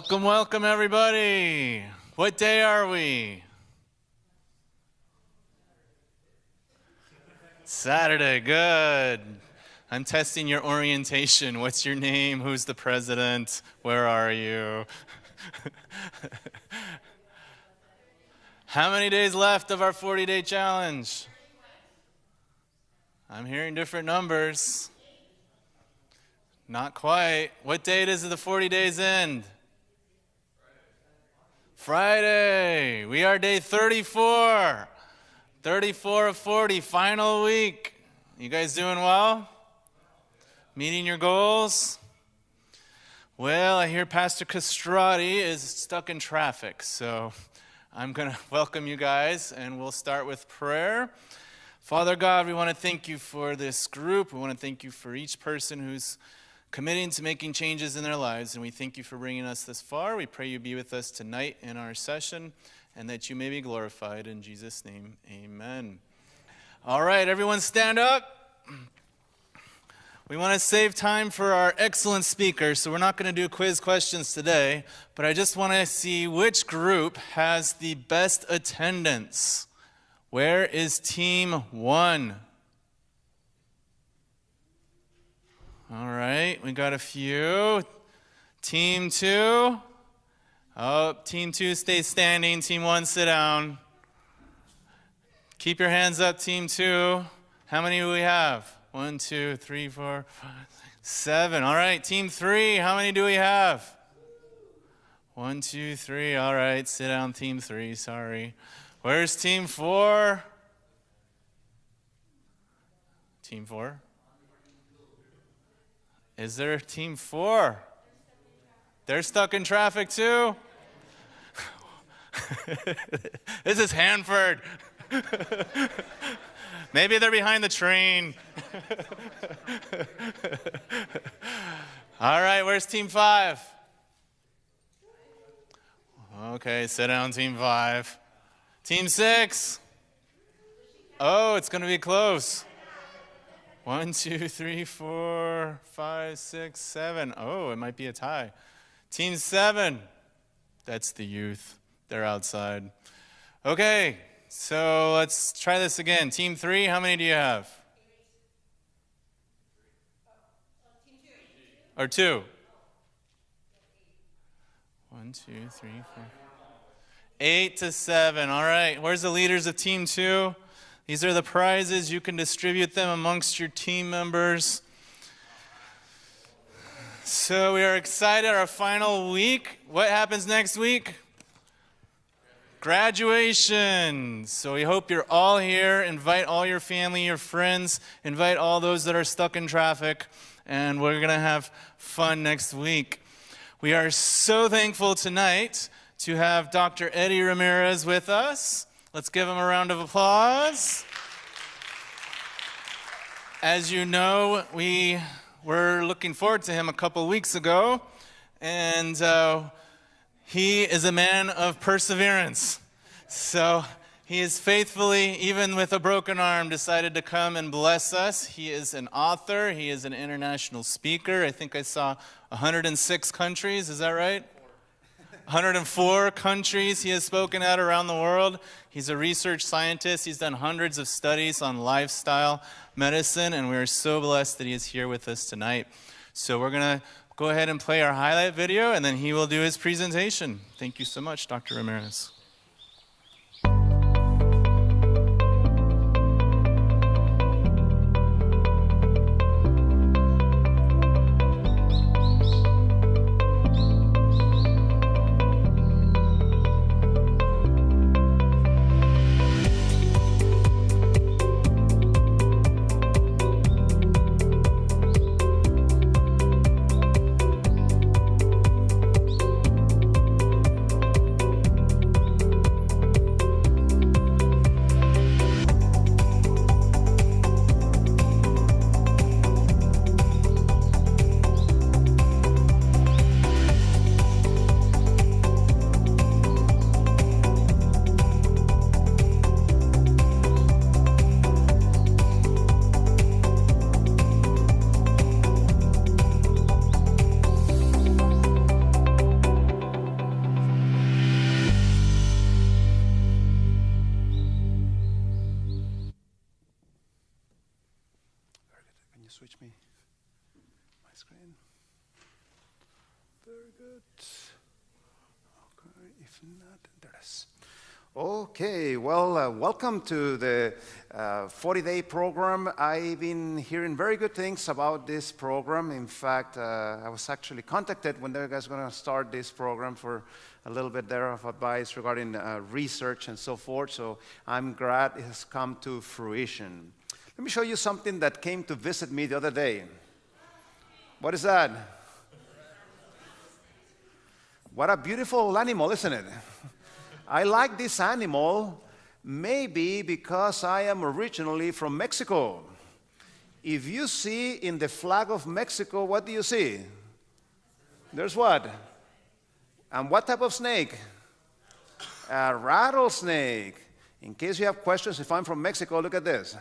Welcome, welcome, everybody. What day are we? Saturday, good. I'm testing your orientation. What's your name? Who's the president? Where are you? How many days left of our 40-day challenge? I'm hearing different numbers. Not quite. What date is the 40 days end? Friday. We are day 34. 34 of 40, final week. You guys doing well? Meeting your goals? Well, I hear Pastor Castrati is stuck in traffic, so I'm going to welcome you guys, and we'll start with prayer. Father God, we want to thank you for this group. We want to thank you for each person who's committing to making changes in their lives, and we thank you for bringing us this far. We pray you be with us tonight in our session, and that you may be glorified. In Jesus' name, amen. All right, everyone stand up. We want to save time for our excellent speaker, so we're not going to do quiz questions today, but I just want to see which group has the best attendance. Where is team 1? All right, we got a few. Team 2. Oh, team 2 stay standing. Team 1 sit down. Keep your hands up, team 2. How many do we have? 1, 2, 3, 4, 5, 6, 7. All right, team 3. How many do we have? 1, 2, 3. All right, sit down, team 3. Sorry. Where's team 4? Team 4? Is there a team 4? They're stuck in traffic too? This is Hanford. Maybe they're behind the train. All right, where's team 5? Okay, sit down, team 5. Team 6? Oh, it's going to be close. 1, 2, 3, 4, 5, 6, 7. Oh, it might be a tie. Team 7. That's the youth. They're outside. Okay, so let's try this again. Team 3, how many do you have? Or 2? 1, 2, 3, 4. 8 to 7. All right, where's the leaders of Team 2? These are the prizes. You can distribute them amongst your team members. So we are excited. Our final week. What happens next week? Graduation. So we hope you're all here. Invite all your family, your friends. Invite all those that are stuck in traffic. And we're going to have fun next week. We are so thankful tonight to have Dr. Eddie Ramirez with us. Let's give him a round of applause. As you know, we were looking forward to him a couple weeks ago, and he is a man of perseverance. So he is faithfully, even with a broken arm, decided to come and bless us. He is an author. He is an international speaker. I think I saw 106 countries. Is that right? 104 countries he has spoken at around the world. He's a research scientist. He's done hundreds of studies on lifestyle medicine, and we are so blessed that he is here with us tonight. So we're going to go ahead and play our highlight video, and then he will do his presentation. Thank you so much, Dr. Ramirez. switch my screen? Very good. Okay, if not, there it is. Okay, well, welcome to the 40-day program. I've been hearing very good things about this program. In fact, I was actually contacted when you guys are going to start this program for a little bit there of advice regarding research and so forth. So I'm glad it has come to fruition. Let me show you something that came to visit me the other day. What is that? What a beautiful animal, isn't it? I like this animal maybe because I am originally from Mexico. If you see in the flag of Mexico, what do you see? There's what? And what type of snake? A rattlesnake. In case you have questions, if I'm from Mexico, look at this.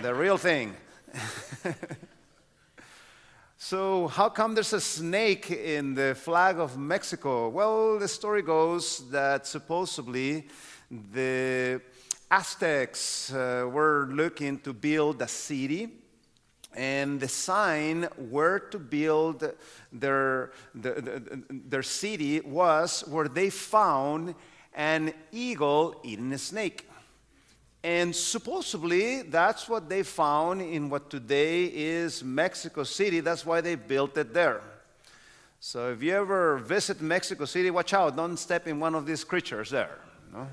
The real thing. So how come there's a snake in the flag of Mexico? Well, the story goes that supposedly the Aztecs were looking to build a city, and the sign where to build their city was where they found an eagle eating a snake. And supposedly, that's what they found in what today is Mexico City. That's why they built it there. So if you ever visit Mexico City, watch out. Don't step in one of these creatures there. No?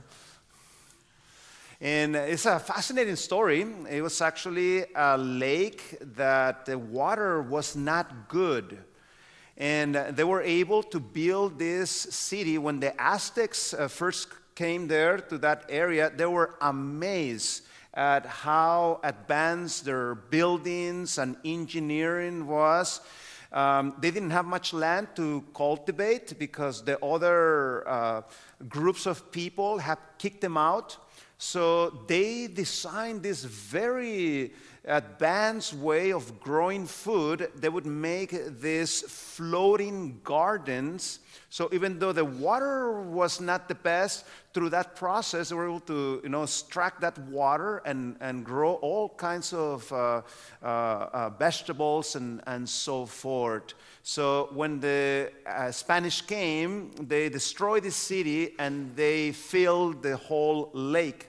And it's a fascinating story. It was actually a lake that the water was not good. And they were able to build this city. When the Aztecs first came there to that area, they were amazed at how advanced their buildings and engineering was. They didn't have much land to cultivate because the other groups of people had kicked them out. So they designed this very advanced way of growing food. They would make these floating gardens. So even though the water was not the best, through that process, they were able to, extract that water and grow all kinds of vegetables and so forth. So when the Spanish came, they destroyed the city and they filled the whole lake.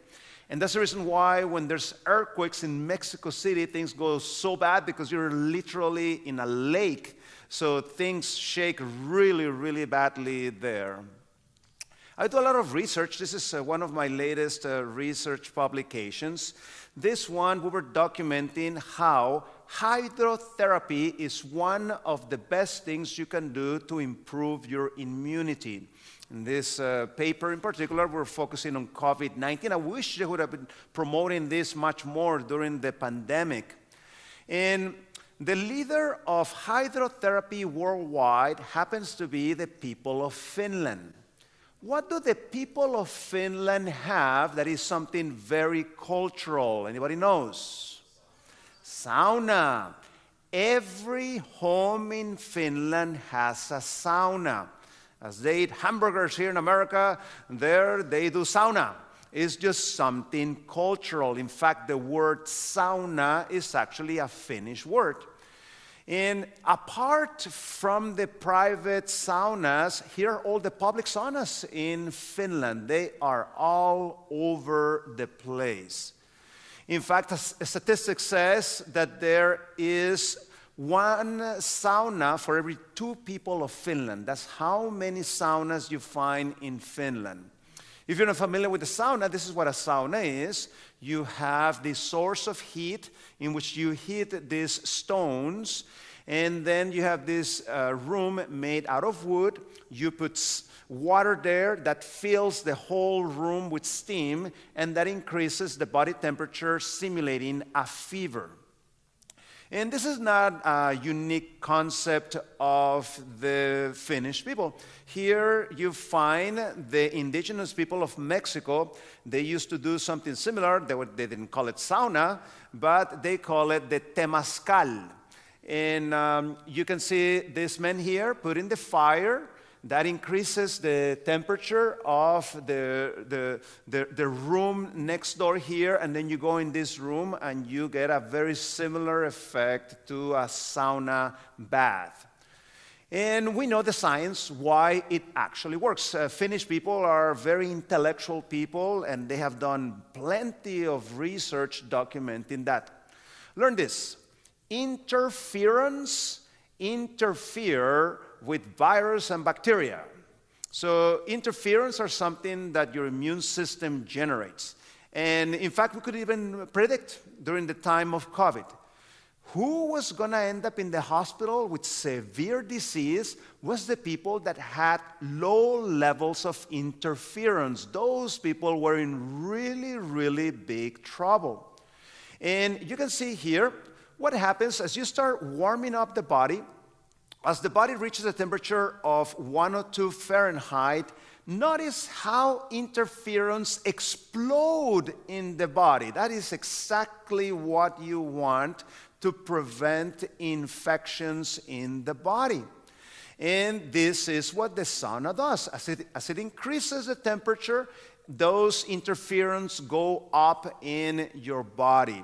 And that's the reason why when there's earthquakes in Mexico City, things go so bad because you're literally in a lake. So things shake really, really badly there. I do a lot of research. This is one of my latest research publications. This one, we were documenting how hydrotherapy is one of the best things you can do to improve your immunity. In this paper in particular, we're focusing on COVID-19. I wish they would have been promoting this much more during the pandemic. And the leader of hydrotherapy worldwide happens to be the people of Finland. What do the people of Finland have that is something very cultural? Anybody knows? Sauna. Every home in Finland has a sauna. As they eat hamburgers here in America, there they do sauna. It's just something cultural. In fact, the word sauna is actually a Finnish word. And apart from the private saunas, here are all the public saunas in Finland. They are all over the place. In fact, a statistic says that there is one sauna for every 2 people of Finland. That's how many saunas you find in Finland. If you're not familiar with the sauna, this is what a sauna is. You have the source of heat in which you heat these stones, and then you have this room made out of wood. You put water there that fills the whole room with steam, and that increases the body temperature, simulating a fever. And this is not a unique concept of the Finnish people. Here you find the indigenous people of Mexico. They used to do something similar. They didn't call it sauna, but they call it the temazcal. And you can see this man here putting the fire. that increases the temperature of the room next door here, and then you go in this room and you get a very similar effect to a sauna bath. And we know the science why it actually works. Finnish people are very intellectual people, and they have done plenty of research documenting that. Learn this. Interferons interfere with virus and bacteria. So interferons are something that your immune system generates. And in fact, we could even predict during the time of COVID. Who was going to end up in the hospital with severe disease was the people that had low levels of interferons. Those people were in really, really big trouble. And you can see here what happens as you start warming up the body. As the body reaches a temperature of 102 Fahrenheit, notice how interferons explode in the body. That is exactly what you want to prevent infections in the body. And this is what the sauna does. As it increases the temperature, those interferons go up in your body,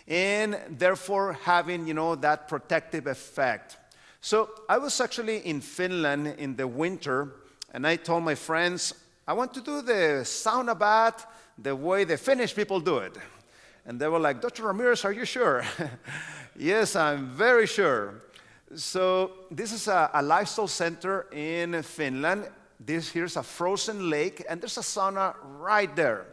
and therefore having, that protective effect. So I was actually in Finland in the winter, and I told my friends, I want to do the sauna bath the way the Finnish people do it. And they were like, Dr. Ramirez, are you sure? Yes, I'm very sure. So this is a lifestyle center in Finland. Here's a frozen lake, and there's a sauna right there.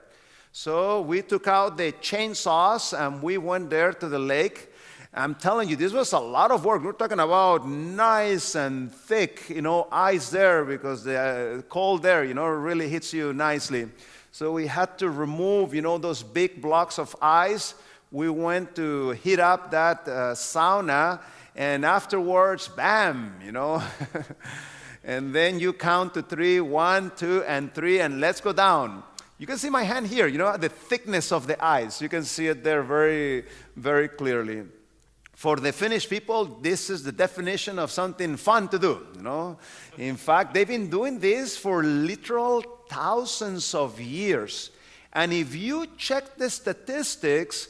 So we took out the chainsaws, and we went there to the lake. I'm telling you, this was a lot of work. We're talking about nice and thick, ice there, because the cold there, really hits you nicely. So we had to remove, those big blocks of ice. We went to heat up that sauna, and afterwards, bam, And then you count to 3, 1, 2, and 3, and let's go down. You can see my hand here, the thickness of the ice. You can see it there very, very clearly. For the Finnish people, this is the definition of something fun to do, In fact, they've been doing this for literal thousands of years. And if you check the statistics,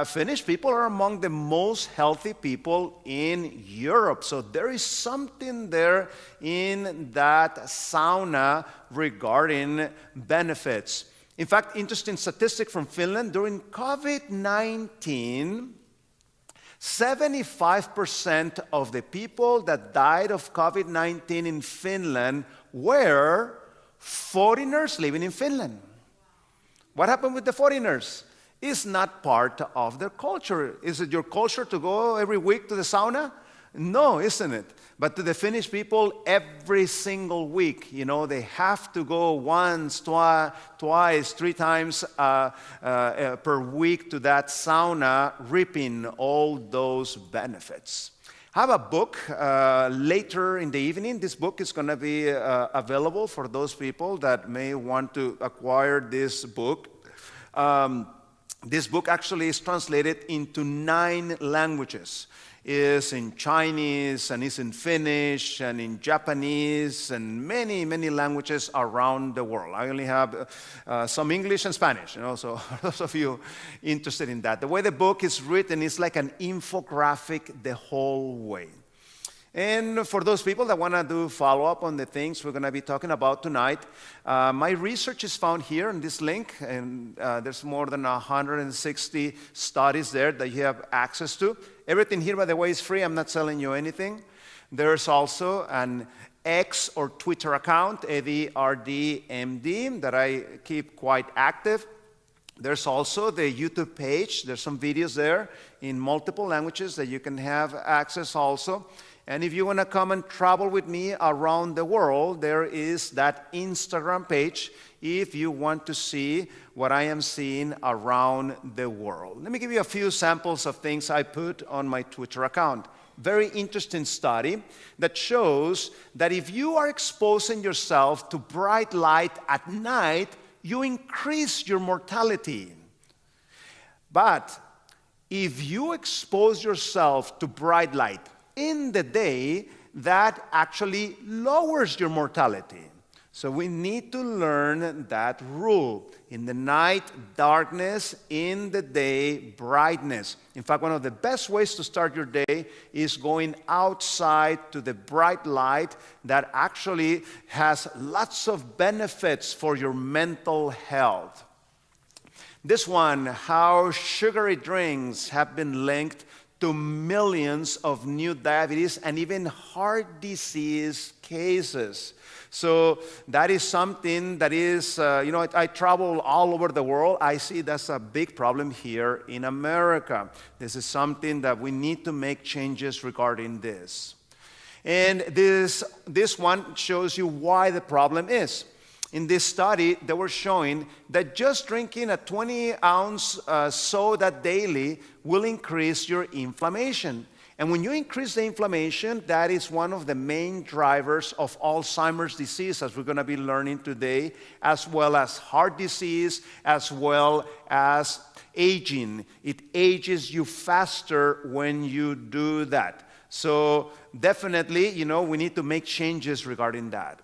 Finnish people are among the most healthy people in Europe. So there is something there in that sauna regarding benefits. In fact, interesting statistic from Finland, during COVID-19, 75% of the people that died of COVID-19 in Finland were foreigners living in Finland. What happened with the foreigners? It's not part of their culture. Is it your culture to go every week to the sauna? No, isn't it? But to the Finnish people, every single week, they have to go once, twice, 3 times per week to that sauna, reaping all those benefits. I have a book later in the evening. This book is going to be available for those people that may want to acquire this book. This book actually is translated into 9 languages. Is in Chinese, and is in Finnish, and in Japanese, and many, many languages around the world. I only have some English and Spanish, so those of you interested in that. The way the book is written is like an infographic the whole way. And for those people that want to do follow-up on the things we're going to be talking about tonight, my research is found here in this link, and there's more than 160 studies there that you have access to. Everything here, by the way, is free. I'm not selling you anything. There's also an X or Twitter account, EddieRDMD, that I keep quite active. There's also the YouTube page. There's some videos there in multiple languages that you can have access also. And if you want to come and travel with me around the world, there is that Instagram page if you want to see what I am seeing around the world. Let me give you a few samples of things I put on my Twitter account. Very interesting study that shows that if you are exposing yourself to bright light at night, you increase your mortality. But if you expose yourself to bright light in the day, that actually lowers your mortality. So we need to learn that rule. In the night, darkness. In the day, brightness. In fact, one of the best ways to start your day is going outside to the bright light that actually has lots of benefits for your mental health. This one, how sugary drinks have been linked to millions of new diabetes and even heart disease cases. So that is something that is, I travel all over the world. I see that's a big problem here in America. This is something that we need to make changes regarding this. And this one shows you why the problem is. In this study, they were showing that just drinking a 20-ounce soda daily will increase your inflammation. And when you increase the inflammation, that is one of the main drivers of Alzheimer's disease, as we're going to be learning today, as well as heart disease, as well as aging. It ages you faster when you do that. So definitely, we need to make changes regarding that.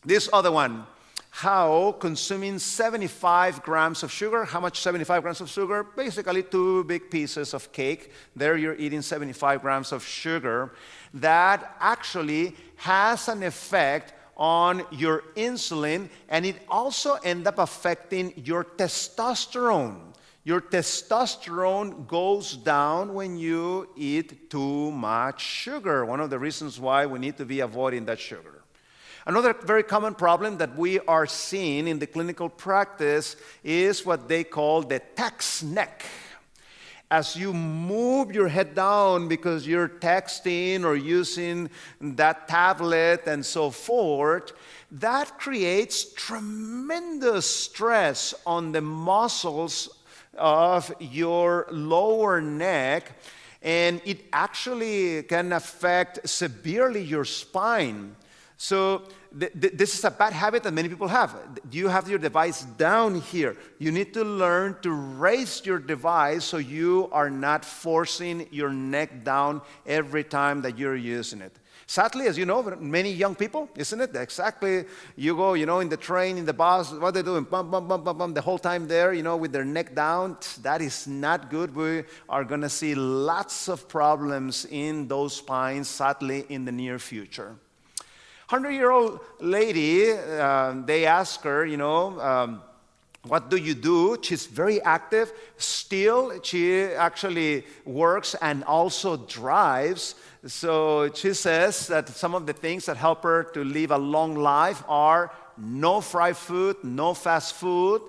This other one, how consuming 75 grams of sugar, how much 75 grams of sugar? Basically 2 big pieces of cake. There you're eating 75 grams of sugar. That actually has an effect on your insulin, and it also ends up affecting your testosterone. Your testosterone goes down when you eat too much sugar. One of the reasons why we need to be avoiding that sugar. Another very common problem that we are seeing in the clinical practice is what they call the text neck. As you move your head down because you're texting or using that tablet and so forth, that creates tremendous stress on the muscles of your lower neck, and it actually can affect severely your spine. So this is a bad habit that many people have. You have your device down here. You need to learn to raise your device so you are not forcing your neck down every time that you're using it. Sadly, as you know, many young people, isn't it? Exactly, you go, in the train, in the bus, what they're doing, bum, bum, bum, bum, bum, the whole time there, with their neck down. That is not good. We are going to see lots of problems in those spines, sadly, in the near future. 100-year-old lady, they ask her, what do you do? She's very active. Still, she actually works and also drives. So she says that some of the things that help her to live a long life are no fried food, no fast food,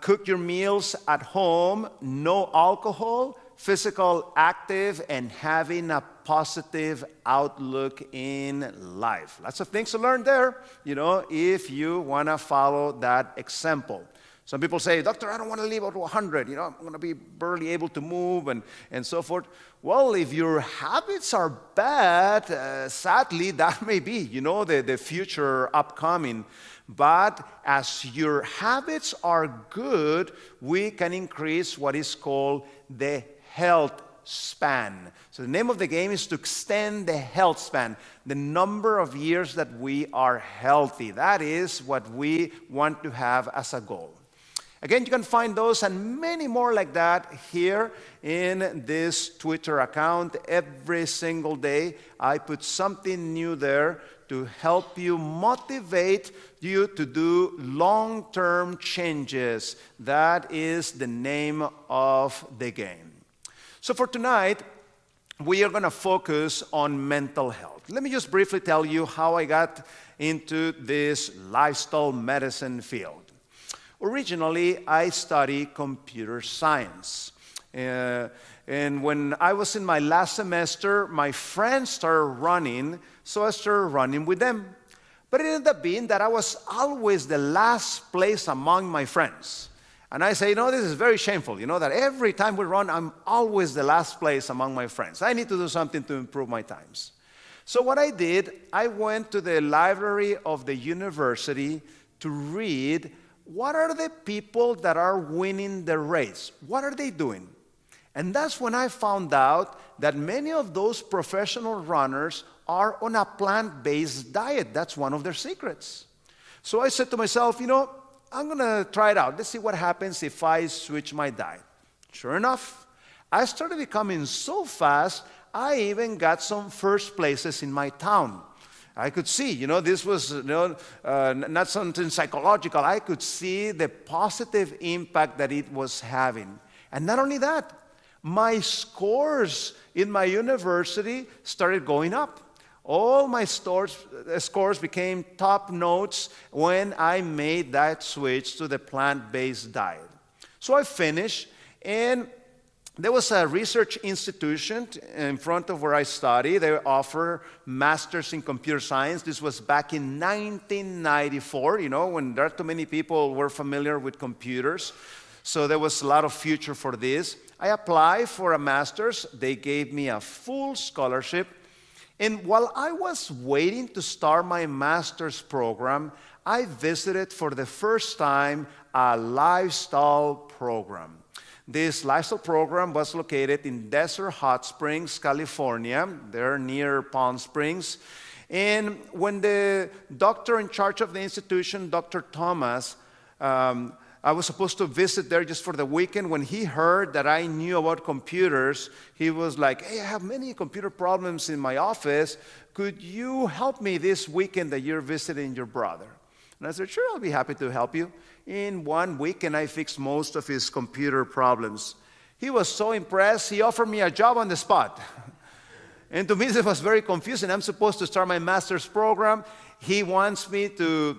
cook your meals at home, no alcohol, physical active, and having a positive outlook in life. Lots of things to learn there, if you want to follow that example. Some people say, Doctor, I don't want to live over 100. I'm going to be barely able to move and so forth. Well, if your habits are bad, sadly, that may be, the future upcoming. But as your habits are good, we can increase what is called the health span. So the name of the game is to extend the health span, the number of years that we are healthy. That is what we want to have as a goal. Again, you can find those and many more like that here in this Twitter account. Every single day, I put something new there to help you, motivate you to do long-term changes. That is the name of the game. So for tonight, we are going to focus on mental health. Let me just briefly tell you how I got into this lifestyle medicine field. Originally, I studied computer science. And when I was in my last semester, my friends started running, so I started running with them. But it ended up being that I was always the last place among my friends. And I say, this is very shameful, that every time we run, I'm always the last place among my friends. I need to do something to improve my times. So what I did, I went to the library of the university to read what are the people that are winning the race. What are they doing? And that's when I found out that many of those professional runners are on a plant-based diet. That's one of their secrets. So I said to myself, I'm going to try it out. Let's see what happens if I switch my diet. Sure enough, I started becoming so fast, I even got some first places in my town. I could see, this was not something psychological. I could see the positive impact that it was having. And not only that, my scores in my university started going up. All my scores became top notes when I made that switch to the plant-based diet. So I finished, and there was a research institution in front of where I studied. They offer masters in computer science. This was back in 1994, when not too many people were familiar with computers. So there was a lot of future for this. I applied for a master's. They gave me a full scholarship. And while I was waiting to start my master's program, I visited for the first time a lifestyle program. This lifestyle program was located in Desert Hot Springs, California. They're near Palm Springs. And when the doctor in charge of the institution, Dr. Thomas, I was supposed to visit there just for the weekend. When he heard that I knew about computers, he was like, hey, I have many computer problems in my office. Could you help me this weekend that you're visiting your brother? And I said, sure, I'll be happy to help you. In 1 weekend, I fixed most of his computer problems. He was so impressed, he offered me a job on the spot. And to me, it was very confusing. I'm supposed to start my master's program. He wants me to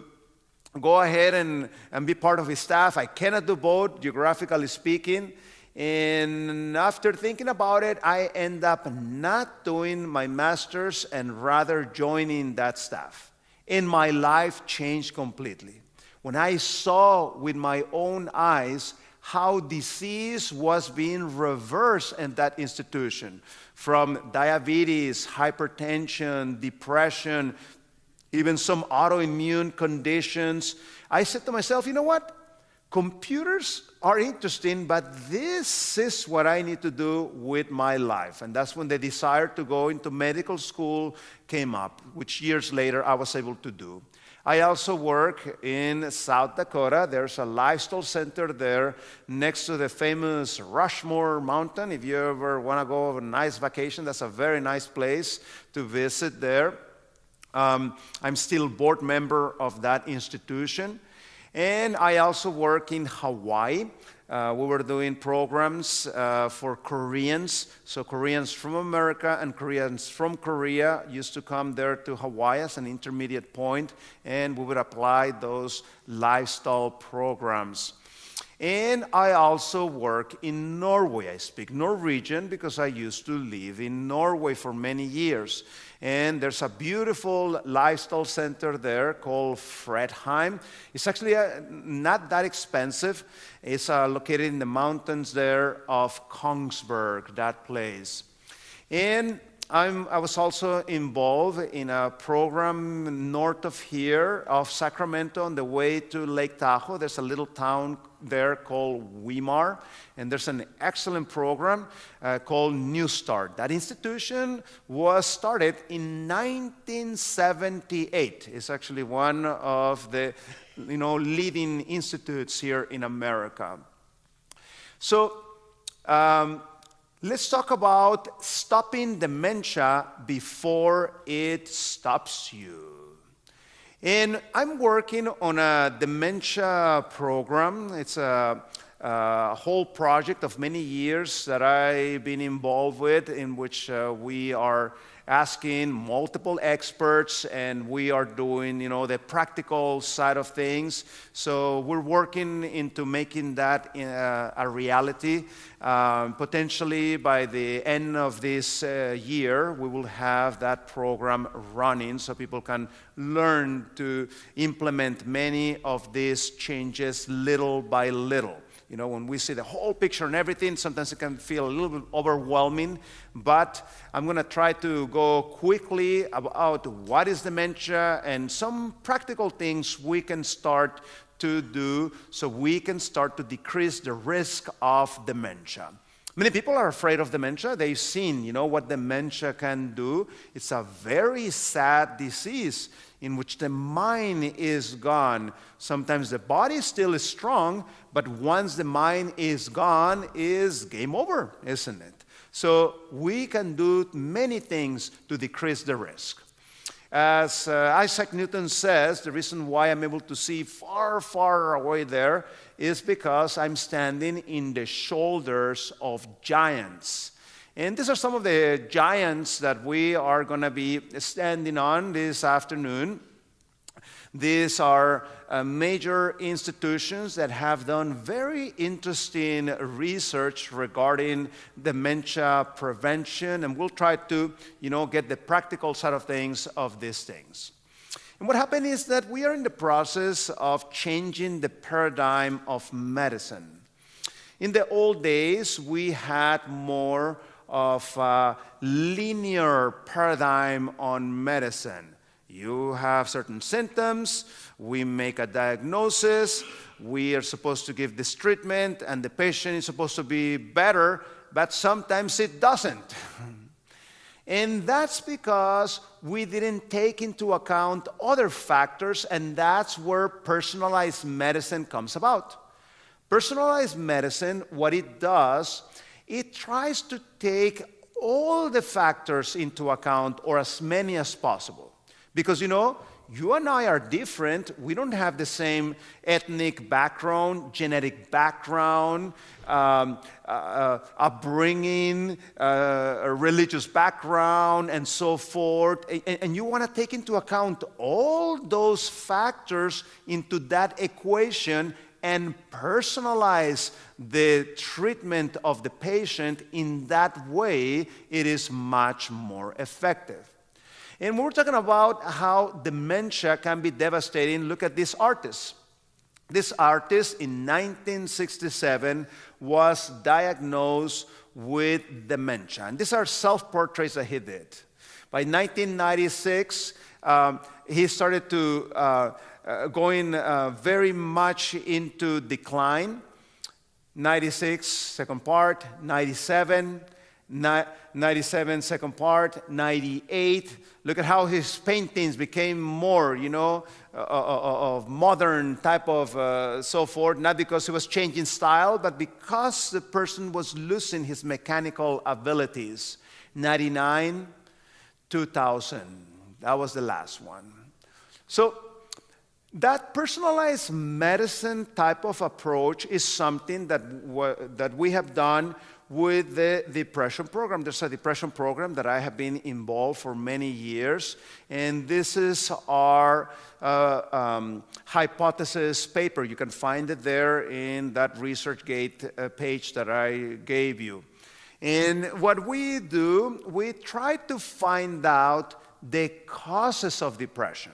go ahead and be part of his staff. I cannot do both, geographically speaking. And after thinking about it, I end up not doing my master's and rather joining that staff. And my life changed completely. When I saw with my own eyes how disease was being reversed in that institution, from diabetes, hypertension, depression, even some autoimmune conditions, I said to myself, you know what? Computers are interesting, but this is what I need to do with my life. And that's when the desire to go into medical school came up, which years later I was able to do. I also work in South Dakota. There's a lifestyle center there next to the famous Rushmore Mountain. If you ever want to go on a nice vacation, that's a very nice place to visit there. I'm still board member of that institution. And I also work in Hawaii. We were doing programs for Koreans. So Koreans from America and Koreans from Korea used to come there to Hawaii as an intermediate point, and we would apply those lifestyle programs. And I also work in Norway. I speak Norwegian because I used to live in Norway for many years. And there's a beautiful lifestyle center there called Fredheim. It's actually not that expensive. It's located in the mountains there of Kongsberg, that place. And I was also involved in a program north of here, of Sacramento, on the way to Lake Tahoe. There's a little town there called Weimar, and there's an excellent program called New Start. That institution was started in 1978. It's actually one of the leading institutes here in America. So let's talk about stopping dementia before it stops you. And I'm working on a dementia program. It's a whole project of many years that I've been involved with, in which we are asking multiple experts, and we are doing, the practical side of things. So we're working into making that a reality. Potentially by the end of this year, we will have that program running so people can learn to implement many of these changes little by little. When we see the whole picture and everything, sometimes it can feel a little bit overwhelming, but I'm going to try to go quickly about what is dementia and some practical things we can start to do so we can start to decrease the risk of dementia. Many people are afraid of dementia. They've seen, what dementia can do. It's a very sad disease in which the mind is gone. Sometimes the body still is strong, but once the mind is gone, is game over, isn't it? So we can do many things to decrease the risk. As Isaac Newton says, the reason why I'm able to see far, far away there is because I'm standing in the shoulders of giants. And these are some of the giants that we are going to be standing on this afternoon. These are major institutions that have done very interesting research regarding dementia prevention, and we'll try to, get the practical side of things of these things. And what happened is that we are in the process of changing the paradigm of medicine. In the old days, we had more of a linear paradigm on medicine. You have certain symptoms, we make a diagnosis, we are supposed to give this treatment, and the patient is supposed to be better, but sometimes it doesn't. And that's because we didn't take into account other factors, and that's where personalized medicine comes about. Personalized medicine, what it does, it tries to take all the factors into account, or as many as possible. Because, you and I are different. We don't have the same ethnic background, genetic background, upbringing, a religious background, and so forth. And you want to take into account all those factors into that equation and personalize the treatment of the patient. In that way, it is much more effective. And we're talking about how dementia can be devastating. Look at this artist. This artist in 1967 was diagnosed with dementia. And these are self-portraits that he did. By 1996, he started to going very much into decline. 96, second part, 97, 97, second part, 98. Look at how his paintings became more, of modern type of so forth, not because he was changing style, but because the person was losing his mechanical abilities. 99, 2000, that was the last one. So that personalized medicine type of approach is something that we have done with the depression program. There's a depression program that I have been involved for many years, and this is our hypothesis paper. You can find it there in that ResearchGate page that I gave you. And what we do, we try to find out the causes of depression.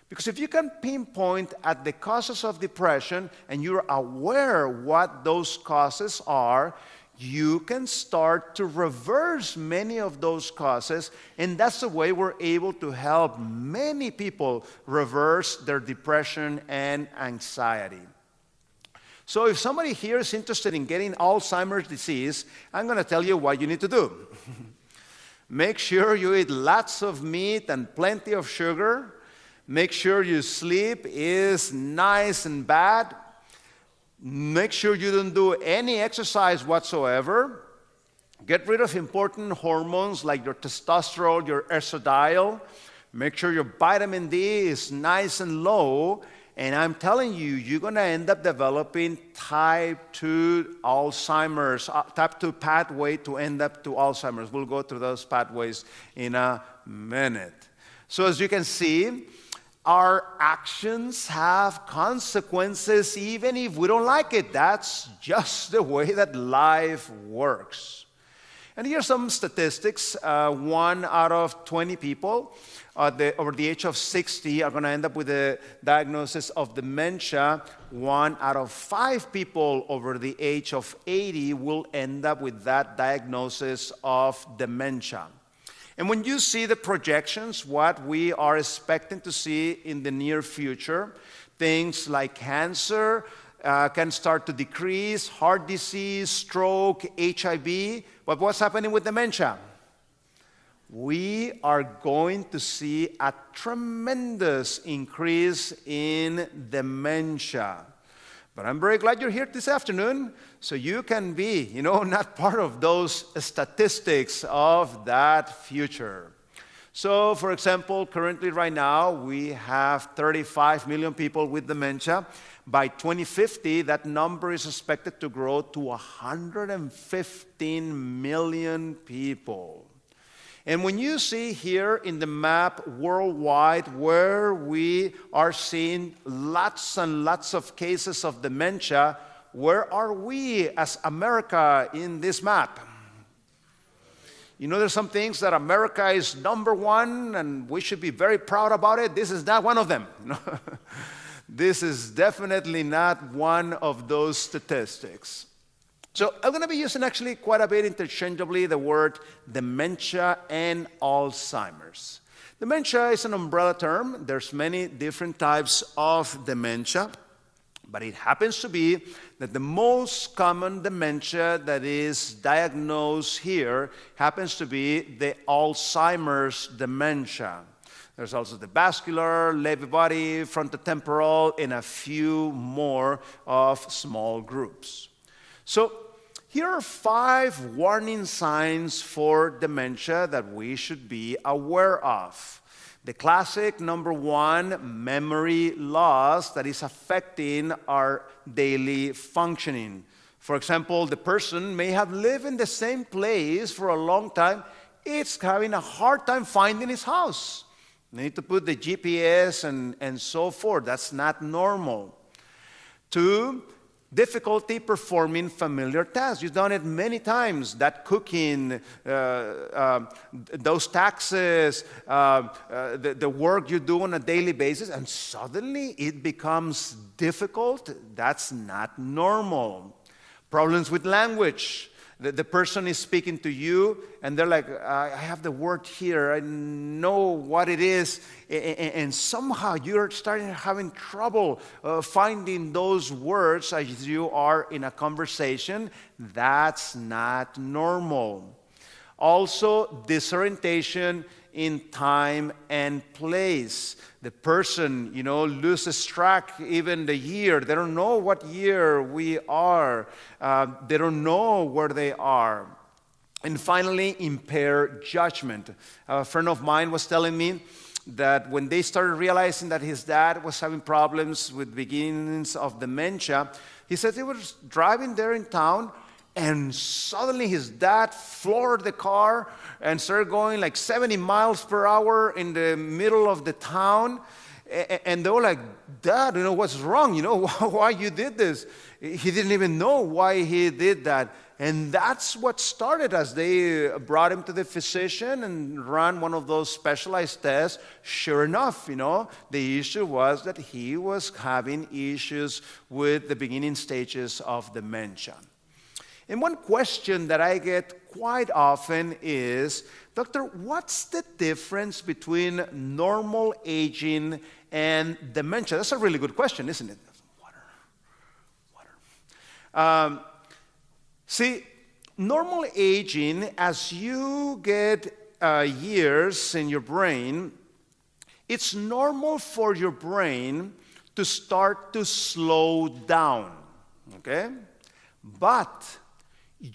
Because if you can pinpoint at the causes of depression and you're aware what those causes are, you can start to reverse many of those causes, and that's the way we're able to help many people reverse their depression and anxiety. So if somebody here is interested in getting Alzheimer's disease, I'm going to tell you what you need to do. Make sure you eat lots of meat and plenty of sugar. Make sure your sleep is nice and bad. Make sure you don't do any exercise whatsoever. Get rid of important hormones like your testosterone, your estradiol. Make sure your vitamin D is nice and low. And I'm telling you, you're going to end up developing type 2 Alzheimer's, type 2 pathway to end up to Alzheimer's. We'll go through those pathways in a minute. So as you can see, our actions have consequences even if we don't like it. That's just the way that life works. And here's some statistics. 1 out of 20 people over the age of 60 are going to end up with a diagnosis of dementia. 1 out of 5 people over the age of 80 will end up with that diagnosis of dementia. And when you see the projections, what we are expecting to see in the near future, things like cancer can start to decrease, heart disease, stroke, HIV. But what's happening with dementia? We are going to see a tremendous increase in dementia. But I'm very glad you're here this afternoon, so you can be, not part of those statistics of that future. So, for example, currently right now, we have 35 million people with dementia. By 2050, that number is expected to grow to 115 million people. And when you see here in the map worldwide where we are seeing lots and lots of cases of dementia, where are we as America in this map? There's some things that America is number one and we should be very proud about it. This is not one of them. This is definitely not one of those statistics. So I'm going to be using actually quite a bit interchangeably the word dementia and Alzheimer's. Dementia is an umbrella term. There's many different types of dementia, but it happens to be that the most common dementia that is diagnosed here happens to be the Alzheimer's dementia. There's also the vascular, Lewy body, frontotemporal, and a few more of small groups. So here are 5 warning signs for dementia that we should be aware of. The classic number 1, memory loss that is affecting our daily functioning. For example, the person may have lived in the same place for a long time. It's having a hard time finding his house. They need to put the GPS and so forth. That's not normal. 2, difficulty performing familiar tasks. You've done it many times. That cooking, those taxes, the work you do on a daily basis, and suddenly it becomes difficult. That's not normal. Problems with language. The person is speaking to you, and they're like, I have the word here. I know what it is. And somehow you're starting having trouble finding those words as you are in a conversation. That's not normal. Also, disorientation in time and place. The person, loses track even the year. They don't know what year we are. They don't know where they are. And finally, impaired judgment. A friend of mine was telling me that when they started realizing that his dad was having problems with beginnings of dementia, he said he was driving there in town, and suddenly his dad floored the car and started going like 70 miles per hour in the middle of the town. And they were like, Dad, what's wrong? Why you did this? He didn't even know why he did that. And that's what started as they brought him to the physician and ran one of those specialized tests. Sure enough, the issue was that he was having issues with the beginning stages of dementia. And one question that I get quite often is, Doctor, what's the difference between normal aging and dementia? That's a really good question, isn't it? Water. See, normal aging, as you get years in your brain, it's normal for your brain to start to slow down, okay? But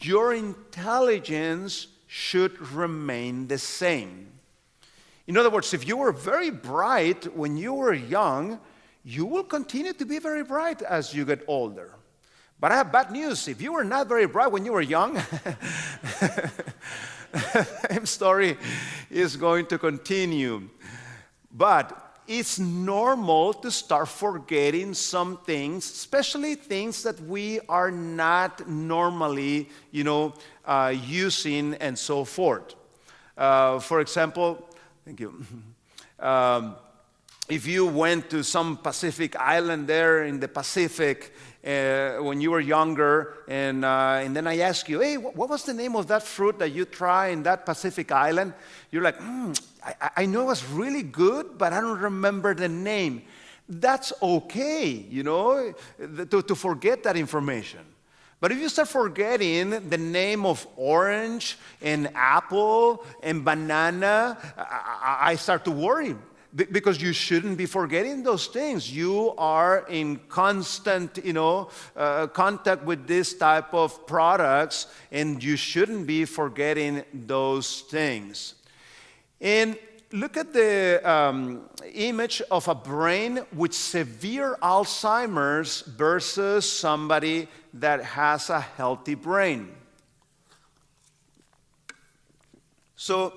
your intelligence should remain the same. In other words, if you were very bright when you were young, you will continue to be very bright as you get older. But I have bad news. If you were not very bright when you were young, the same story is going to continue. But it's normal to start forgetting some things, especially things that we are not normally, using and so forth. For example, thank you. If you went to some Pacific island there in the Pacific when you were younger, and then I ask you, hey, what was the name of that fruit that you tried in that Pacific island? You're like, I know it was really good, but I don't remember the name. that's okay, to forget that information. But if you start forgetting the name of orange and apple and banana, I start to worry. Because you shouldn't be forgetting those things. You are in constant, contact with this type of products, and you shouldn't be forgetting those things. And look at the image of a brain with severe Alzheimer's versus somebody that has a healthy brain. So,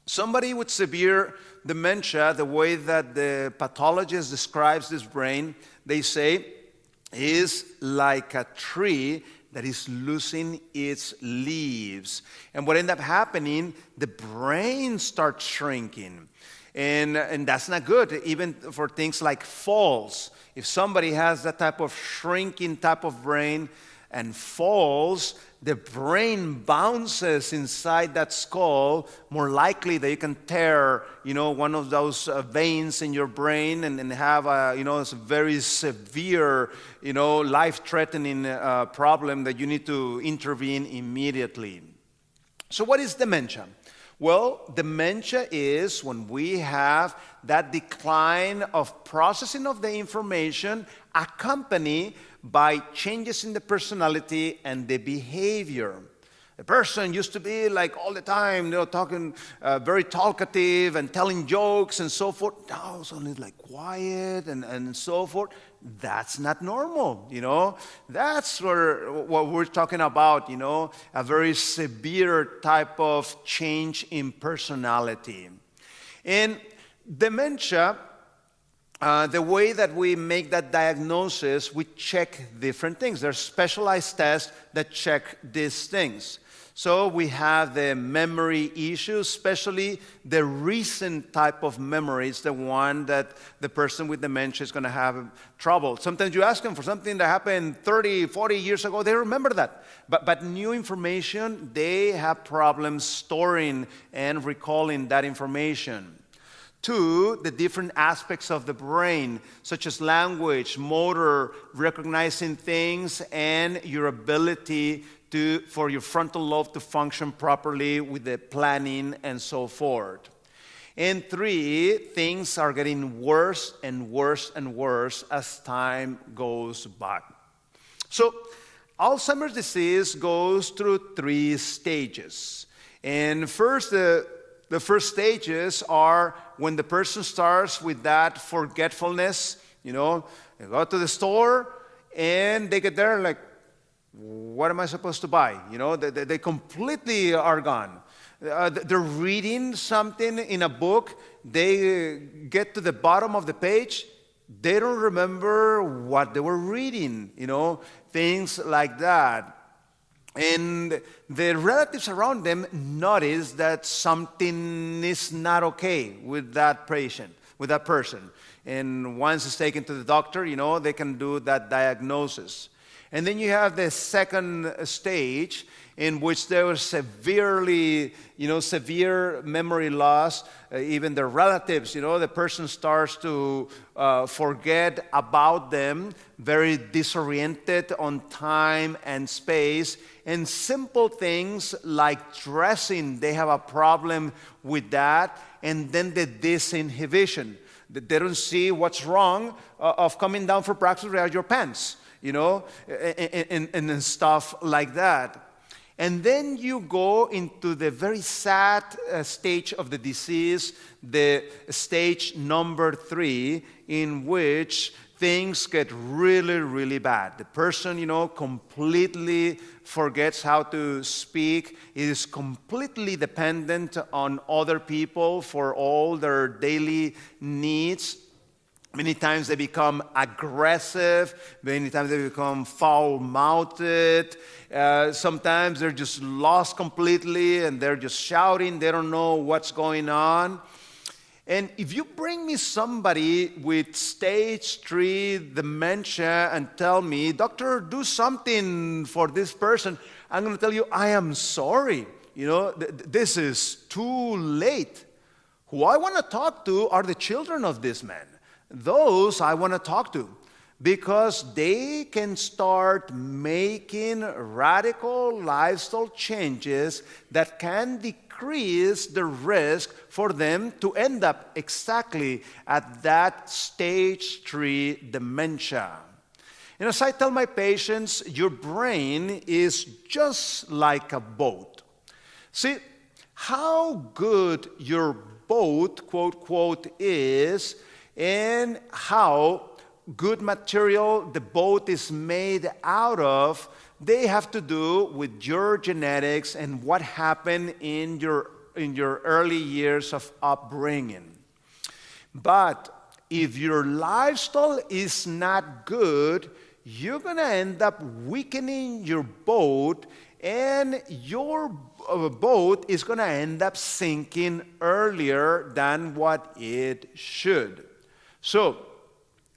somebody with severe dementia, the way that the pathologist describes this brain, they say, is like a tree that is losing its leaves. And what ends up happening, the brain starts shrinking. And that's not good, even for things like falls. If somebody has that type of shrinking type of brain and falls, the brain bounces inside that skull, more likely that you can tear, one of those veins in your brain and have a very severe, life-threatening problem that you need to intervene immediately. So what is dementia? Well, dementia is when we have that decline of processing of the information accompanied by changes in the personality and the behavior. The person used to be like all the time, talking, very talkative and telling jokes and so forth. Now it's only like quiet and so forth. That's not normal, That's what we're talking about, a very severe type of change in personality. In dementia, the way that we make that diagnosis, we check different things. There are specialized tests that check these things. So we have the memory issues, especially the recent type of memory is the one that the person with dementia is going to have trouble. Sometimes you ask them for something that happened 30, 40 years ago, they remember that. But new information, they have problems storing and recalling that information. 2, the different aspects of the brain, such as language, motor, recognizing things, and your ability for your frontal lobe to function properly with the planning and so forth. And 3, things are getting worse and worse and worse as time goes by. So, Alzheimer's disease goes through 3 stages. And first, the first stages are when the person starts with that forgetfulness. They go to the store and they get there like, what am I supposed to buy? They completely are gone. They're reading something in a book. They get to the bottom of the page. They don't remember what they were reading, things like that. And the relatives around them notice that something is not okay with that patient, with that person. And once it's taken to the doctor, they can do that diagnosis. And then you have the second stage in which there was severe memory loss. Even the relatives, the person starts to forget about them, very disoriented on time and space. And simple things like dressing, they have a problem with that. And then the disinhibition. They don't see what's wrong of coming down for practice without your pants. And stuff like that. And then you go into the very sad stage of the disease, the stage number 3, in which things get really, really bad. The person, completely forgets how to speak, is completely dependent on other people for all their daily needs. Many times they become aggressive. Many times they become foul-mouthed. Sometimes they're just lost completely and they're just shouting. They don't know what's going on. And if you bring me somebody with stage 3 dementia and tell me, doctor, do something for this person, I'm going to tell you, I am sorry. This is too late. Who I want to talk to are the children of this man. Those I want to talk to because they can start making radical lifestyle changes that can decrease the risk for them to end up exactly at that stage 3 dementia. And as I tell my patients, your brain is just like a boat. See, how good your boat, quote, quote, is, and how good material the boat is made out of, they have to do with your genetics and what happened in your early years of upbringing. But if your lifestyle is not good, you're going to end up weakening your boat, and your boat is going to end up sinking earlier than what it should. So,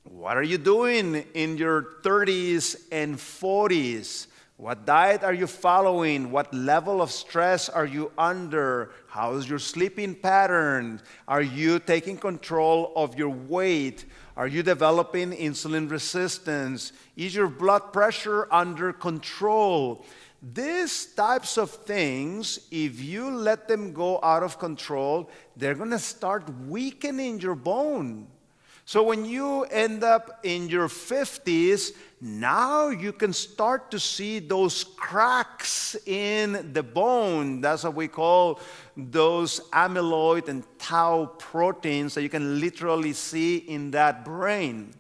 what are you doing in your 30s and 40s? What diet are you following? What level of stress are you under? How is your sleeping pattern? Are you taking control of your weight? Are you developing insulin resistance? Is your blood pressure under control? These types of things, if you let them go out of control, they're going to start weakening your bone. So when you end up in your 50s, now you can start to see those cracks in the bone. That's what we call those amyloid and tau proteins that you can literally see in that brain.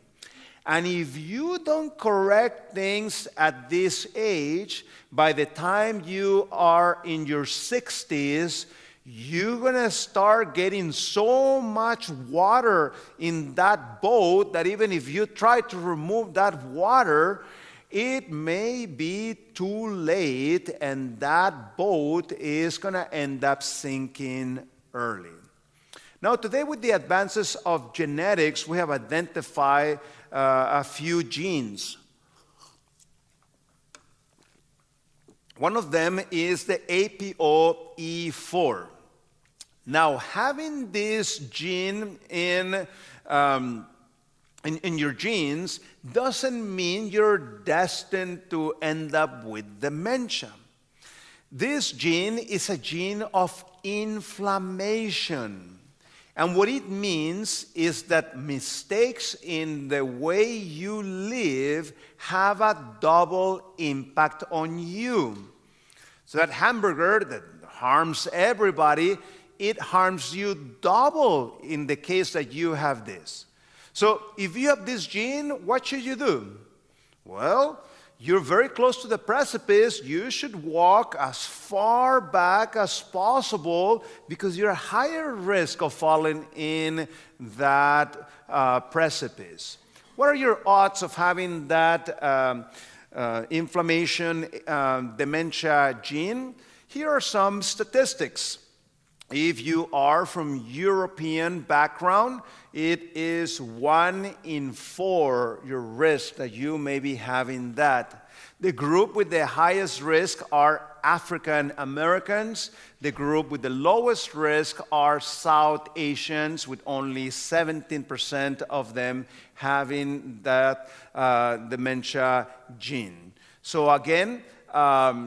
And if you don't correct things at this age, by the time you are in your 60s, you're going to start getting so much water in that boat that even if you try to remove that water, it may be too late, and that boat is going to end up sinking early. Now, today with the advances of genetics, we have identified a few genes. One of them is the APOE4. Now, having this gene in your genes doesn't mean you're destined to end up with dementia. This gene is a gene of inflammation. And what it means is that mistakes in the way you live have a double impact on you. So that hamburger that harms everybody, it harms you double in the case that you have this. So if you have this gene, what should you do? Well, you're very close to the precipice. You should walk as far back as possible because you're at higher risk of falling in that precipice. What are your odds of having that inflammation dementia gene? Here are some statistics. If you are from European background, it is 1 in 4 your risk that you may be having that. The group with the highest risk are African Americans. The group with the lowest risk are South Asians, with only 17% of them having that dementia gene. So again,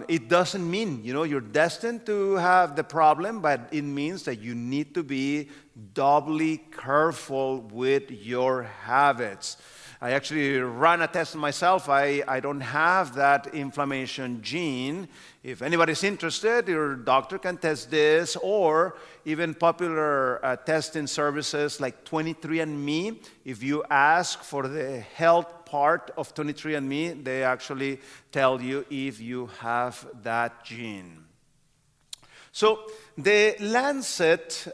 it doesn't mean, you're destined to have the problem, but it means that you need to be doubly careful with your habits. I actually ran a test myself. I don't have that inflammation gene. If anybody's interested, your doctor can test this, or even popular testing services like 23andMe. If you ask for the health part of 23andMe, they actually tell you if you have that gene. So the Lancet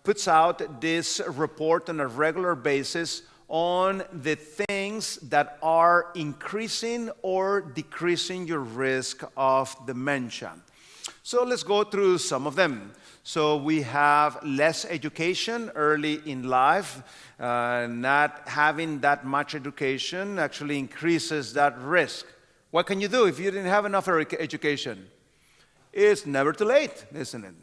puts out this report on a regular basis on the things that are increasing or decreasing your risk of dementia. So let's go through some of them. So we have less education early in life. Not having that much education actually increases that risk. What can you do if you didn't have enough education? It's never too late, isn't it?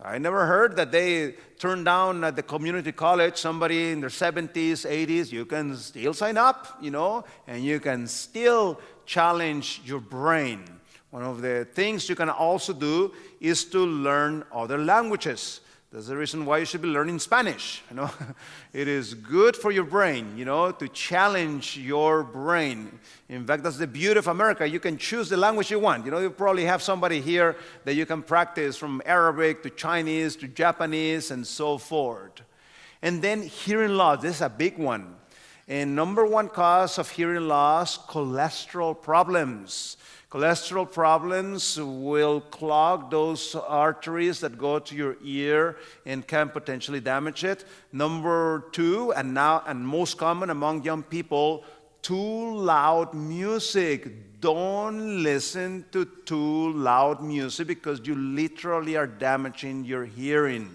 I never heard that they turned down at the community college somebody in their 70s, 80s. You can still sign up, and you can still challenge your brain. One of the things you can also do is to learn other languages. That's the reason why you should be learning Spanish. It is good for your brain, to challenge your brain. In fact, that's the beauty of America. You can choose the language you want. You probably have somebody here that you can practice from Arabic to Chinese to Japanese and so forth. And then hearing loss. This is a big one. And number one cause of hearing loss, cholesterol problems. Cholesterol problems will clog those arteries that go to your ear and can potentially damage it. Number two, and most common among young people, too loud music. Don't listen to too loud music because you literally are damaging your hearing.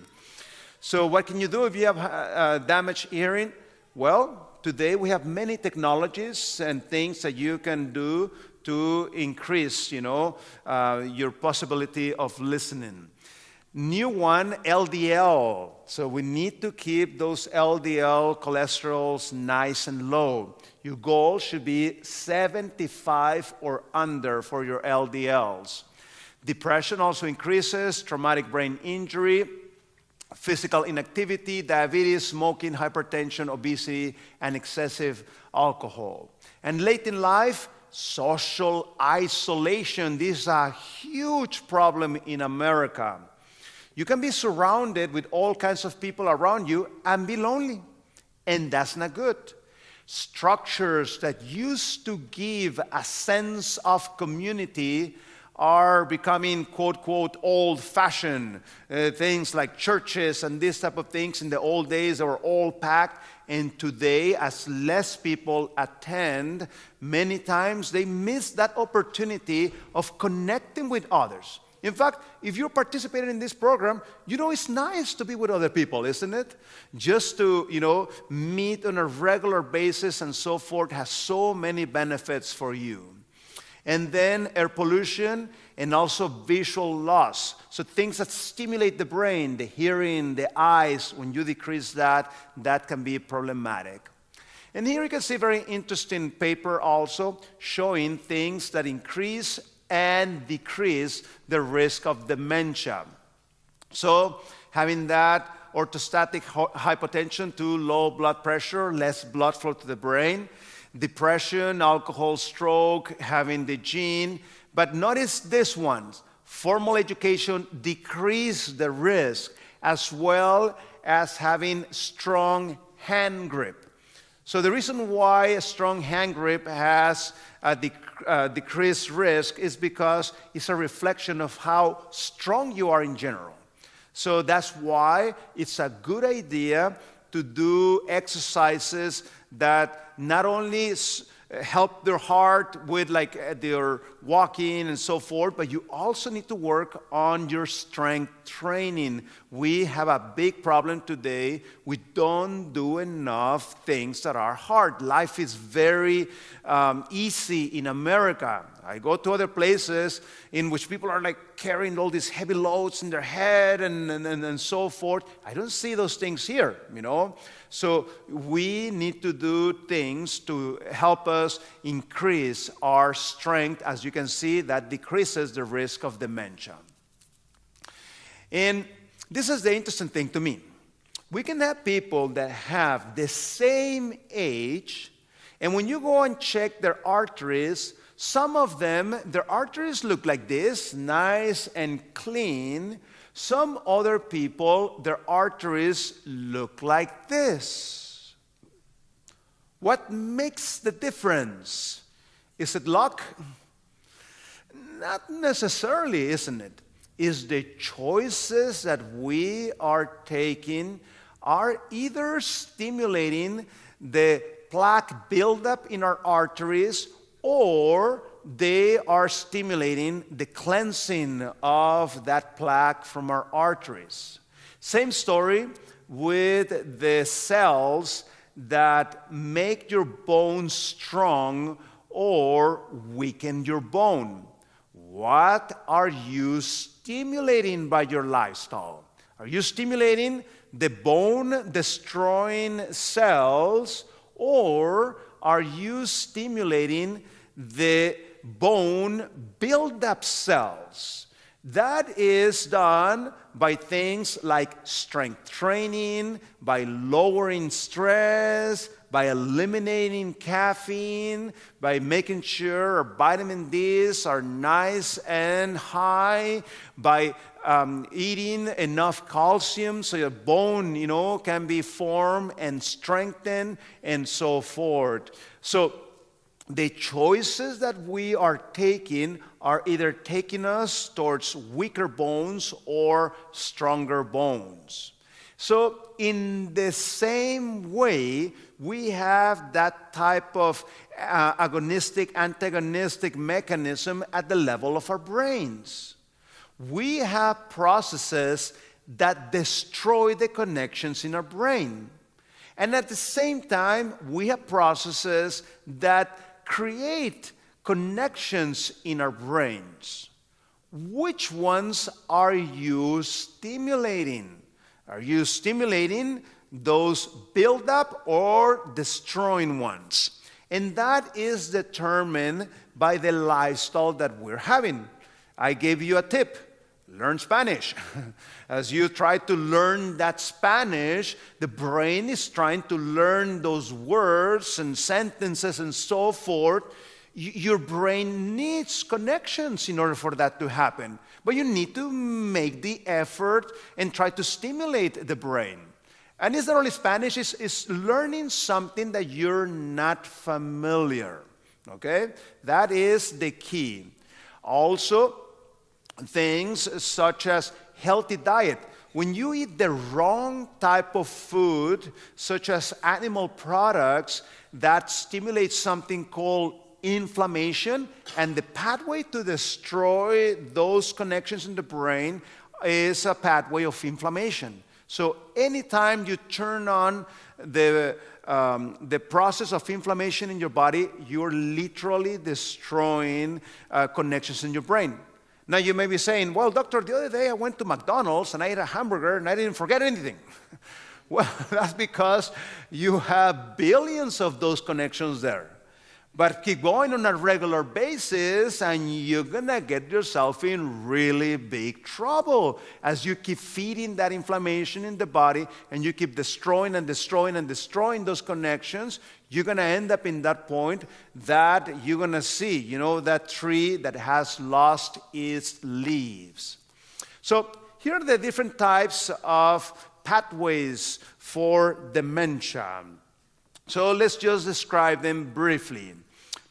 So what can you do if you have damaged hearing? Well, today we have many technologies and things that you can do to increase, your possibility of listening. New one, LDL. So we need to keep those LDL cholesterols nice and low. Your goal should be 75 or under for your LDLs. Depression also increases, traumatic brain injury, physical inactivity, diabetes, smoking, hypertension, obesity, and excessive alcohol. And late in life, social isolation. This is a huge problem in America. You can be surrounded with all kinds of people around you and be lonely, and that's not good. Structures that used to give a sense of community are becoming, quote, quote, old-fashioned. Things like churches and this type of things in the old days were all packed. And today, as less people attend, many times they miss that opportunity of connecting with others. In fact, if you're participating in this program, it's nice to be with other people, isn't it? Just to, meet on a regular basis and so forth has so many benefits for you. And then air pollution and also visual loss. So things that stimulate the brain, the hearing, the eyes, when you decrease that, that can be problematic. And here you can see a very interesting paper also showing things that increase and decrease the risk of dementia. So having that orthostatic hypotension, too low blood pressure, less blood flow to the brain, depression, alcohol, stroke, having the gene. But notice this one. Formal education decreases the risk as well as having strong hand grip. So the reason why a strong hand grip has a decreased risk is because it's a reflection of how strong you are in general. So that's why it's a good idea to do exercises that not only help their heart with their walking and so forth, but you also need to work on your strength training. We have a big problem today. We don't do enough things that are hard. Life is very easy in America. I go to other places in which people are carrying all these heavy loads in their head and so forth. I don't see those things here, So we need to do things to help us increase our strength. As you can see, that decreases the risk of dementia. And this is the interesting thing to me. We can have people that have the same age, and when you go and check their arteries, some of them, their arteries look like this, nice and clean. Some other people, their arteries look like this. What makes the difference? Is it luck? Not necessarily, isn't it? Is the choices that we are taking are either stimulating the plaque buildup in our arteries, or they are stimulating the cleansing of that plaque from our arteries. Same story with the cells that make your bone strong or weaken your bone. What are you stimulating by your lifestyle? Are you stimulating the bone-destroying cells, or are you stimulating the bone buildup cells? That is done by things like strength training, by lowering stress, by eliminating caffeine, by making sure our vitamin Ds are nice and high, by eating enough calcium so your bone, can be formed and strengthened and so forth. So the choices that we are taking are either taking us towards weaker bones or stronger bones. So in the same way, we have that type of agonistic, antagonistic mechanism at the level of our brains. We have processes that destroy the connections in our brain. And at the same time, we have processes that create connections in our brains. Which ones are you stimulating? Are you stimulating those build-up or destroying ones? And that is determined by the lifestyle that we're having. I gave you a tip. Learn Spanish. As you try to learn that Spanish, the brain is trying to learn those words and sentences and so forth. Your brain needs connections in order for that to happen. But you need to make the effort and try to stimulate the brain. And it's not only Spanish, it's learning something that you're not familiar. Okay? That is the key. Also, things such as healthy diet. When you eat the wrong type of food, such as animal products, that stimulates something called inflammation, and the pathway to destroy those connections in the brain is a pathway of inflammation. So anytime you turn on the process of inflammation in your body, you're literally destroying connections in your brain. Now you may be saying, well, doctor, the other day I went to McDonald's and I ate a hamburger and I didn't forget anything. Well, that's because you have billions of those connections there. But keep going on a regular basis and you're going to get yourself in really big trouble as you keep feeding that inflammation in the body and you keep destroying and destroying and destroying those connections. You're going to end up in that point that you're going to see, that tree that has lost its leaves. So here are the different types of pathways for dementia. So let's just describe them briefly.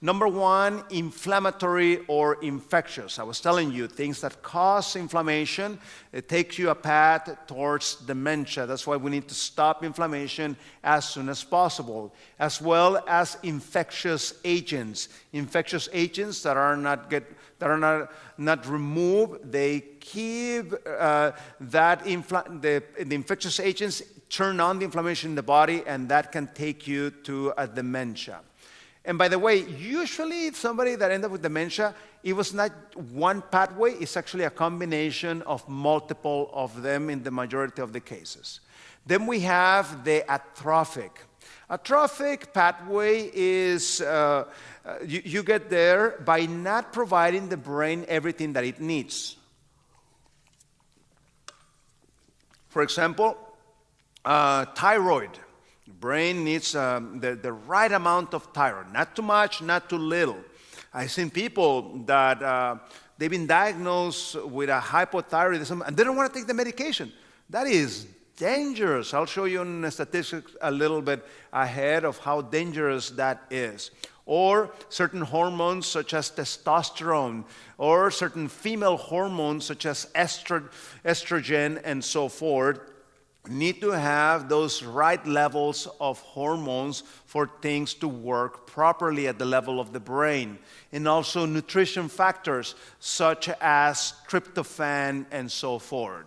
Number one, inflammatory or infectious. I was telling you, things that cause inflammation, it takes you a path towards dementia. That's why we need to stop inflammation as soon as possible. As well as infectious agents. Infectious agents that are not removed, they keep the infectious agents turn on the inflammation in the body, and that can take you to a dementia. And by the way, usually somebody that ends up with dementia, it was not one pathway, it's actually a combination of multiple of them in the majority of the cases. Then we have the atrophic. Atrophic pathway is, you get there by not providing the brain everything that it needs. For example, thyroid. The brain needs the right amount of thyroid, not too much, not too little. I've seen people that they've been diagnosed with a hypothyroidism and they don't want to take the medication. That is dangerous. I'll show you in the statistics a little bit ahead of how dangerous that is. Or certain hormones such as testosterone, or certain female hormones such as estrogen and so forth, need to have those right levels of hormones for things to work properly at the level of the brain. And also nutrition factors such as tryptophan and so forth.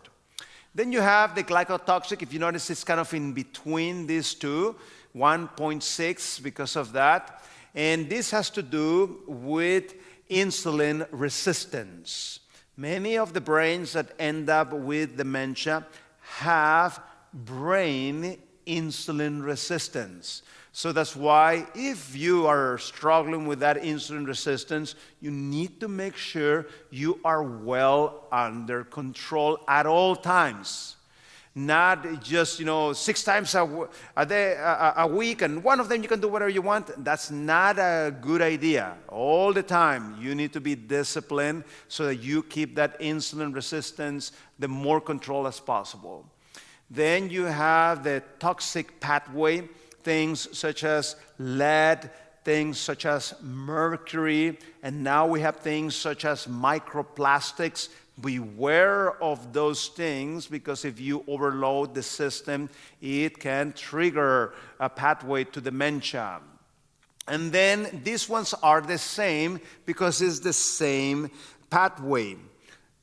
Then you have the glycotoxic. If you notice, it's kind of in between these two, 1.6 because of that. And this has to do with insulin resistance. Many of the brains that end up with dementia have brain insulin resistance. So that's why if you are struggling with that insulin resistance, you need to make sure you are well under control at all times. Not just, 6 times a week, and one of them you can do whatever you want. That's not a good idea. All the time, you need to be disciplined so that you keep that insulin resistance the more control as possible. Then you have the toxic pathway, things such as lead, things such as mercury, and now we have things such as microplastics. Beware of those things, because if you overload the system, it can trigger a pathway to dementia. And then these ones are the same because it's the same pathway.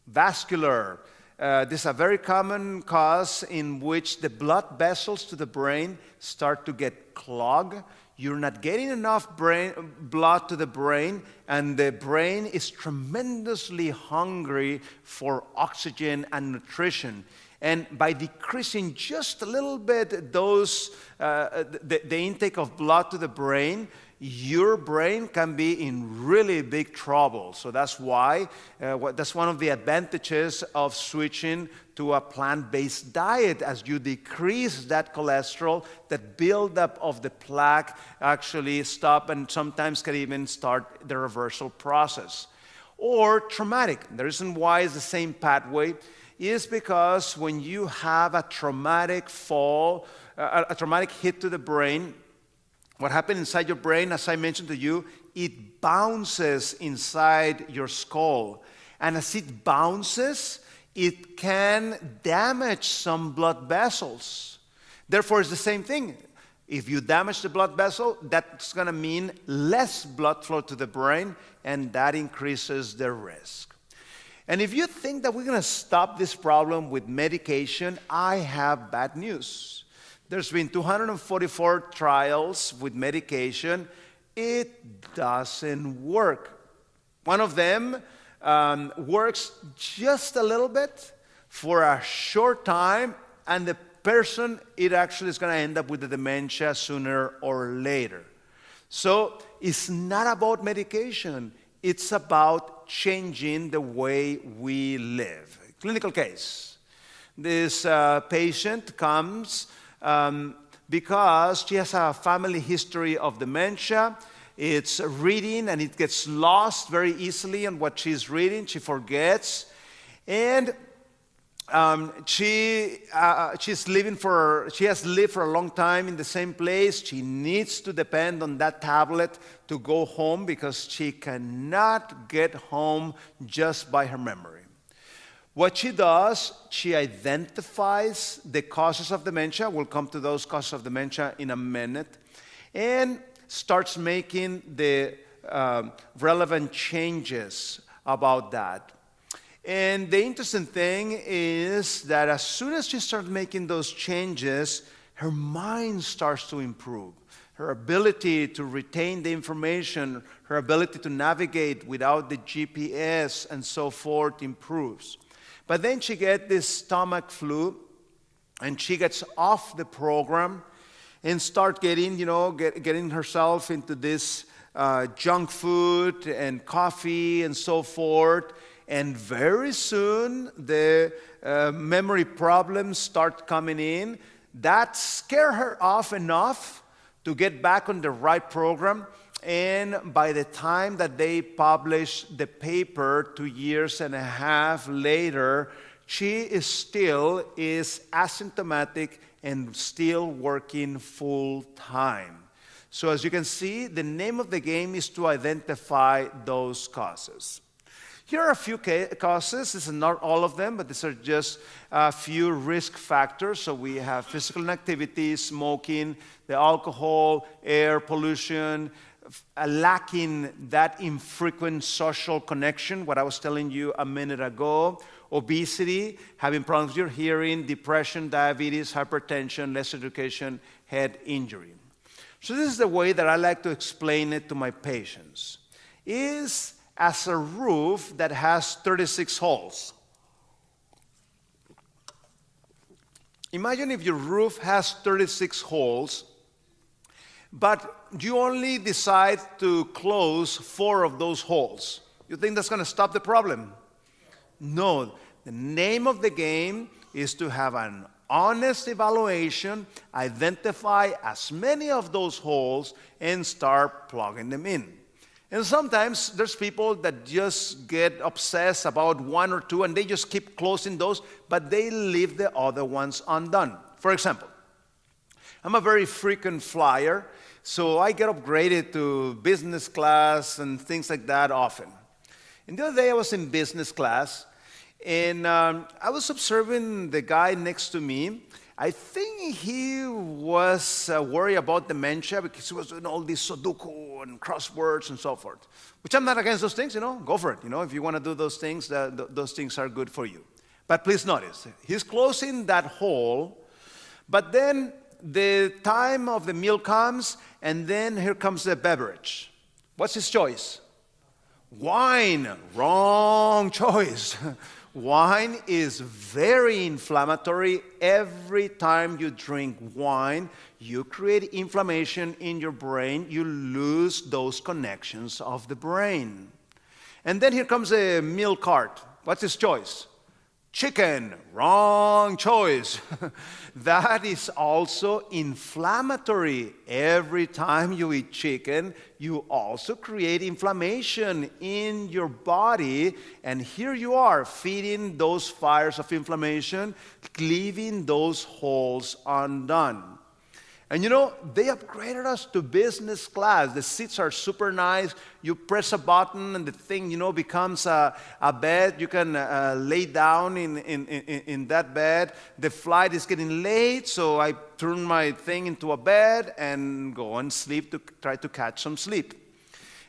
Vascular. This is a very common cause in which the blood vessels to the brain start to get clogged. You're not getting enough blood to the brain, and the brain is tremendously hungry for oxygen and nutrition. And by decreasing just a little bit the intake of blood to the brain, your brain can be in really big trouble. So that's why, that's one of the advantages of switching to a plant-based diet. As you decrease that cholesterol, that buildup of the plaque actually stop and sometimes can even start the reversal process. Or traumatic. The reason why it's the same pathway is because when you have a traumatic fall, a traumatic hit to the brain, what happens inside your brain, as I mentioned to you, it bounces inside your skull. And as it bounces, it can damage some blood vessels. Therefore, it's the same thing. If you damage the blood vessel, that's going to mean less blood flow to the brain, and that increases the risk. And if you think that we're going to stop this problem with medication, I have bad news. There's been 244 trials with medication. It doesn't work. One of them works just a little bit for a short time, and the person, it actually is going to end up with the dementia sooner or later. So it's not about medication. It's about changing the way we live. Clinical case. This patient comes because she has a family history of dementia. It's reading, and it gets lost very easily on what she's reading. She forgets. And she has lived for a long time in the same place. She needs to depend on that tablet to go home because she cannot get home just by her memory. What she does, she identifies the causes of dementia. We'll come to those causes of dementia in a minute. And starts making the relevant changes about that. And the interesting thing is that as soon as she starts making those changes, her mind starts to improve. Her ability to retain the information, her ability to navigate without the GPS and so forth improves. But then she gets this stomach flu, and she gets off the program and start getting, getting herself into this junk food and coffee and so forth. And very soon, the memory problems start coming in. That scared her off enough to get back on the right program. And by the time that they published the paper 2.5 years later, she is still asymptomatic and still working full time. So as you can see, the name of the game is to identify those causes. Here are a few causes. This is not all of them, but these are just a few risk factors. So we have physical inactivity, smoking, the alcohol, air pollution, lacking that infrequent social connection, what I was telling you a minute ago, obesity, having problems with your hearing, depression, diabetes, hypertension, less education, head injury. So this is the way that I like to explain it to my patients. Is as a roof that has 36 holes. Imagine if your roof has 36 holes, but you only decide to close 4 of those holes. You think that's going to stop the problem? No. The name of the game is to have an honest evaluation, identify as many of those holes, and start plugging them in. And sometimes there's people that just get obsessed about 1 or 2 and they just keep closing those, but they leave the other ones undone. For example, I'm a very frequent flyer, so I get upgraded to business class and things like that often. And the other day I was in business class, and I was observing the guy next to me. I think he was worried about dementia because he was doing all these Sudoku and crosswords and so forth, which I'm not against those things, go for it. If you want to do those things, those things are good for you. But please notice, he's closing that hole, but then the time of the meal comes, and then here comes the beverage. What's his choice? Wine. Wrong choice. Wine is very inflammatory. Every time you drink wine, you create inflammation in your brain. You lose those connections of the brain. And then here comes a meal cart. What's his choice? Chicken. Wrong choice. That is also inflammatory. Every time you eat chicken, you also create inflammation in your body. And here you are, feeding those fires of inflammation, leaving those holes undone. And they upgraded us to business class. The seats are super nice. You press a button and the thing, becomes a bed. You can lay down in that bed. The flight is getting late, so I turn my thing into a bed and go and sleep to try to catch some sleep.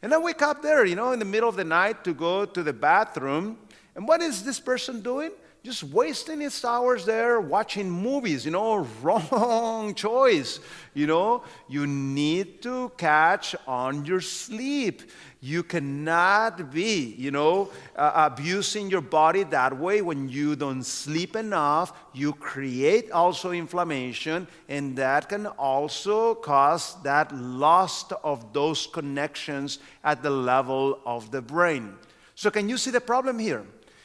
And I wake up there, in the middle of the night to go to the bathroom. And what is this person doing? Just wasting his hours there watching movies, wrong choice. You need to catch on your sleep. You cannot be, abusing your body that way. When you don't sleep enough, you create also inflammation, and that can also cause that loss of those connections at the level of the brain. So can you see the problem here?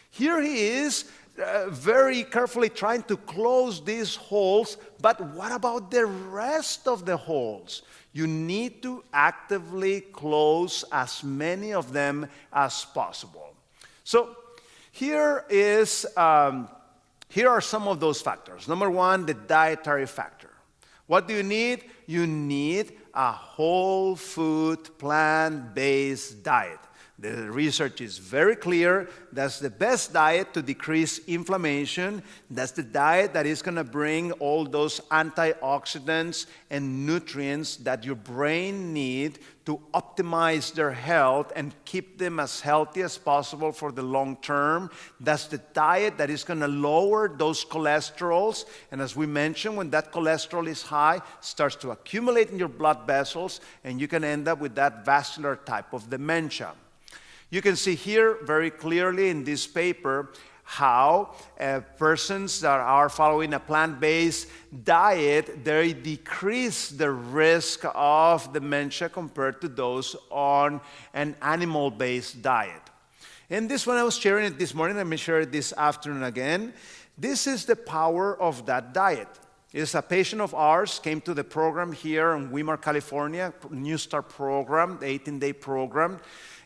Here he is, very carefully trying to close these holes, but what about the rest of the holes? You need to actively close as many of them as possible. So here are some of those factors. Number 1, the dietary factor. What do you need? You need a whole food, plant-based diet. The research is very clear. That's the best diet to decrease inflammation. That's the diet that is going to bring all those antioxidants and nutrients that your brain needs to optimize their health and keep them as healthy as possible for the long term. That's the diet that is going to lower those cholesterols. And as we mentioned, when that cholesterol is high, it starts to accumulate in your blood vessels, and you can end up with that vascular type of dementia. You can see here very clearly in this paper how persons that are following a plant-based diet, they decrease the risk of dementia compared to those on an animal-based diet. And this one I was sharing it this morning, let me share it this afternoon again. This is the power of that diet. It's a patient of ours, came to the program here in Weimar, California, New Start program, the 18-day program.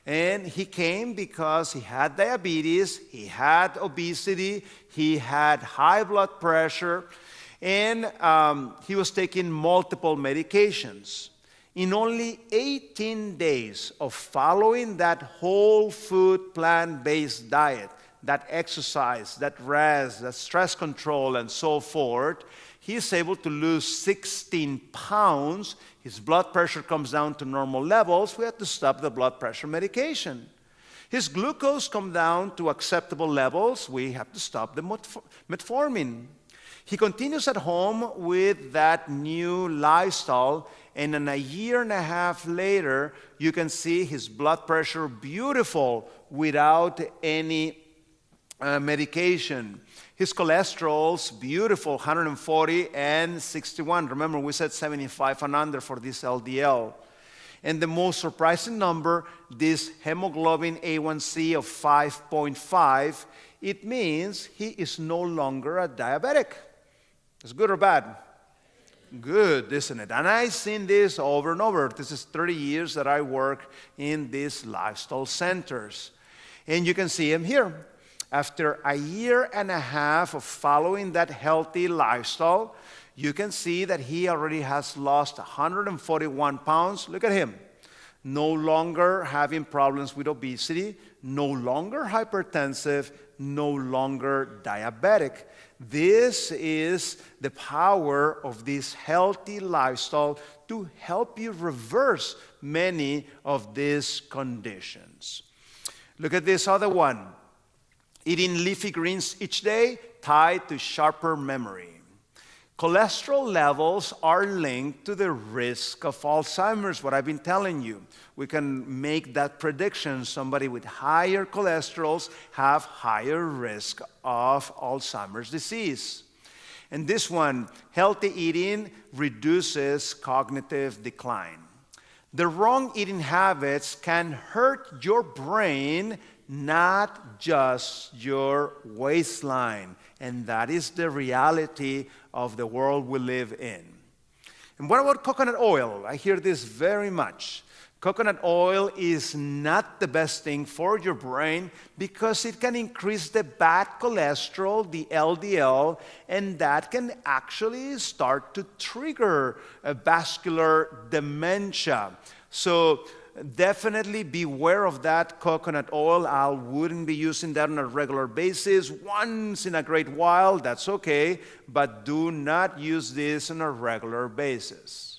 And he came because he had diabetes, he had obesity, he had high blood pressure, and he was taking multiple medications. In only 18 days of following that whole food plant-based diet, that exercise, that rest, that stress control, and so forth, he is able to lose 16 pounds. His blood pressure comes down to normal levels. We have to stop the blood pressure medication. His glucose comes down to acceptable levels. We have to stop the metformin. He continues at home with that new lifestyle, and in a year and a half later, you can see his blood pressure beautiful without any medication. His cholesterol's beautiful, 140 and 61. Remember, we said 75 and under for this LDL. And the most surprising number, this hemoglobin A1C of 5.5, it means he is no longer a diabetic. Is good or bad? Good, isn't it? And I've seen this over and over. This is 30 years that I work in these lifestyle centers. And you can see him here. After a year and a half of following that healthy lifestyle, you can see that he already has lost 141 pounds. Look at him. No longer having problems with obesity, no longer hypertensive, no longer diabetic. This is the power of this healthy lifestyle to help you reverse many of these conditions. Look at this other one. Eating leafy greens each day tied to sharper memory. Cholesterol levels are linked to the risk of Alzheimer's, what I've been telling you. We can make that prediction. Somebody with higher cholesterols have higher risk of Alzheimer's disease. And this one, healthy eating reduces cognitive decline. The wrong eating habits can hurt your brain, not just your waistline. And that is the reality of the world we live in. And what about coconut oil? I hear this very much. Coconut oil is not the best thing for your brain because it can increase the bad cholesterol, the LDL, and that can actually start to trigger a vascular dementia. So definitely beware of that coconut oil. I wouldn't be using that on a regular basis. Once in a great while, that's okay, but do not use this on a regular basis.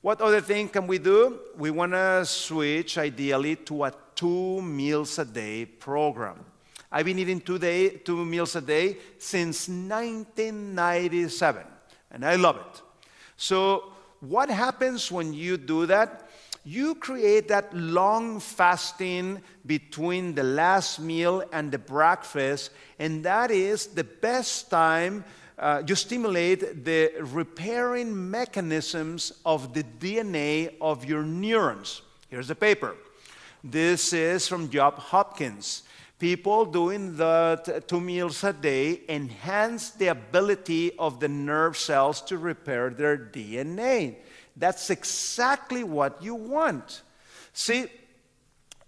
What other thing can we do? We want to switch ideally to a 2 meals a day program. I've been eating 2 meals a day since 1997, and I love it. So what happens when you do that? You create that long fasting between the last meal and the breakfast, and that is the best time. You stimulate the repairing mechanisms of the DNA of your neurons. Here's the paper. This is from Johns Hopkins. People doing the 2 meals a day enhance the ability of the nerve cells to repair their DNA. That's exactly what you want. See,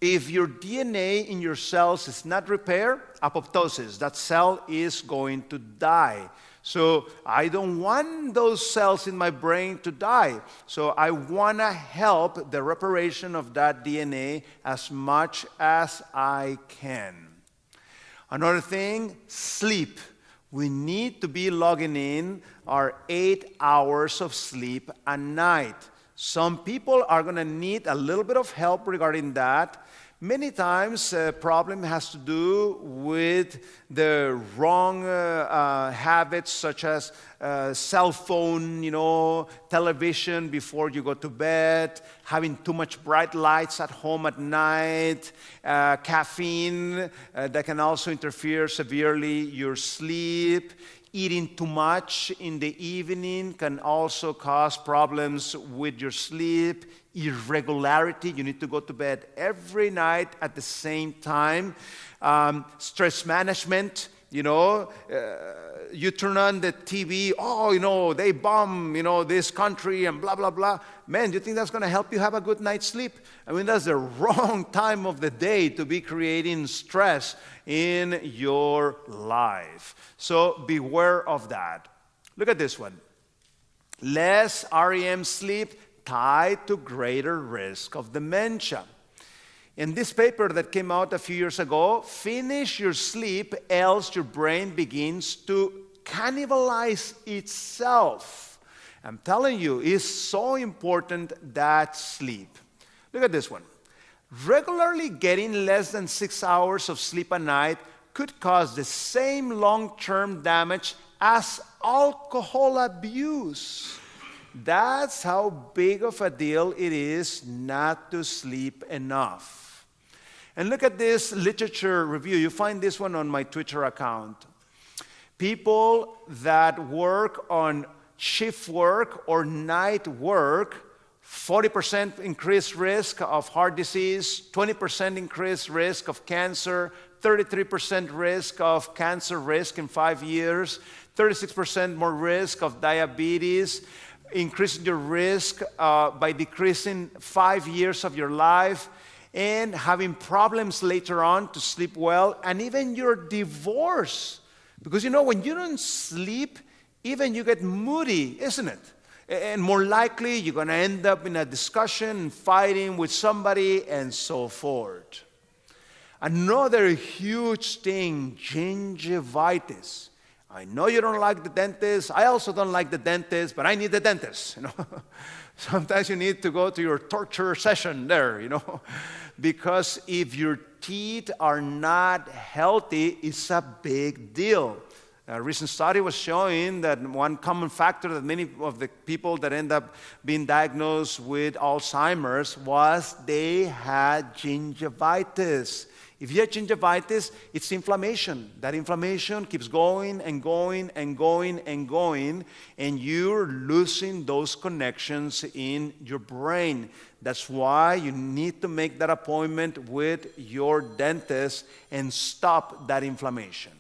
if your DNA in your cells is not repaired, apoptosis, that cell is going to die. So I don't want those cells in my brain to die. So I want to help the reparation of that DNA as much as I can. Another thing, sleep. We need to be logging in our 8 hours of sleep a night. Some people are going to need a little bit of help regarding that. Many times, problem has to do with the wrong habits, such as cell phone, television before you go to bed, having too much bright lights at home at night, caffeine that can also interfere severely your sleep. Eating too much in the evening can also cause problems with your sleep. Irregularity, you need to go to bed every night at the same time. Stress management, you turn on the TV, they bomb, this country and blah, blah, blah. Man, do you think that's going to help you have a good night's sleep? I mean, that's the wrong time of the day to be creating stress in your life. So beware of that. Look at this one. Less REM sleep tied to greater risk of dementia. In this paper that came out a few years ago, finish your sleep else your brain begins to cannibalize itself. I'm telling you, it's so important, that sleep. Look at this one. Regularly getting less than 6 hours of sleep a night could cause the same long-term damage as alcohol abuse. That's how big of a deal it is not to sleep enough. And look at this literature review. You find this one on my Twitter account. People that work on shift work or night work, 40% increased risk of heart disease, 20% increased risk of cancer, 33% risk of cancer risk in 5 years, 36% more risk of diabetes, increasing your risk by decreasing 5 years of your life, and having problems later on to sleep well, and even your divorce. Because when you don't sleep, even you get moody, isn't it? And more likely, you're going to end up in a discussion, fighting with somebody, and so forth. Another huge thing, gingivitis. I know you don't like the dentist. I also don't like the dentist, but I need the dentist. Sometimes you need to go to your torture session there, because if your teeth are not healthy, it's a big deal. A recent study was showing that one common factor that many of the people that end up being diagnosed with Alzheimer's was they had gingivitis. If you have gingivitis, it's inflammation. That inflammation keeps going and going and going and going, and you're losing those connections in your brain. That's why you need to make that appointment with your dentist and stop that inflammation.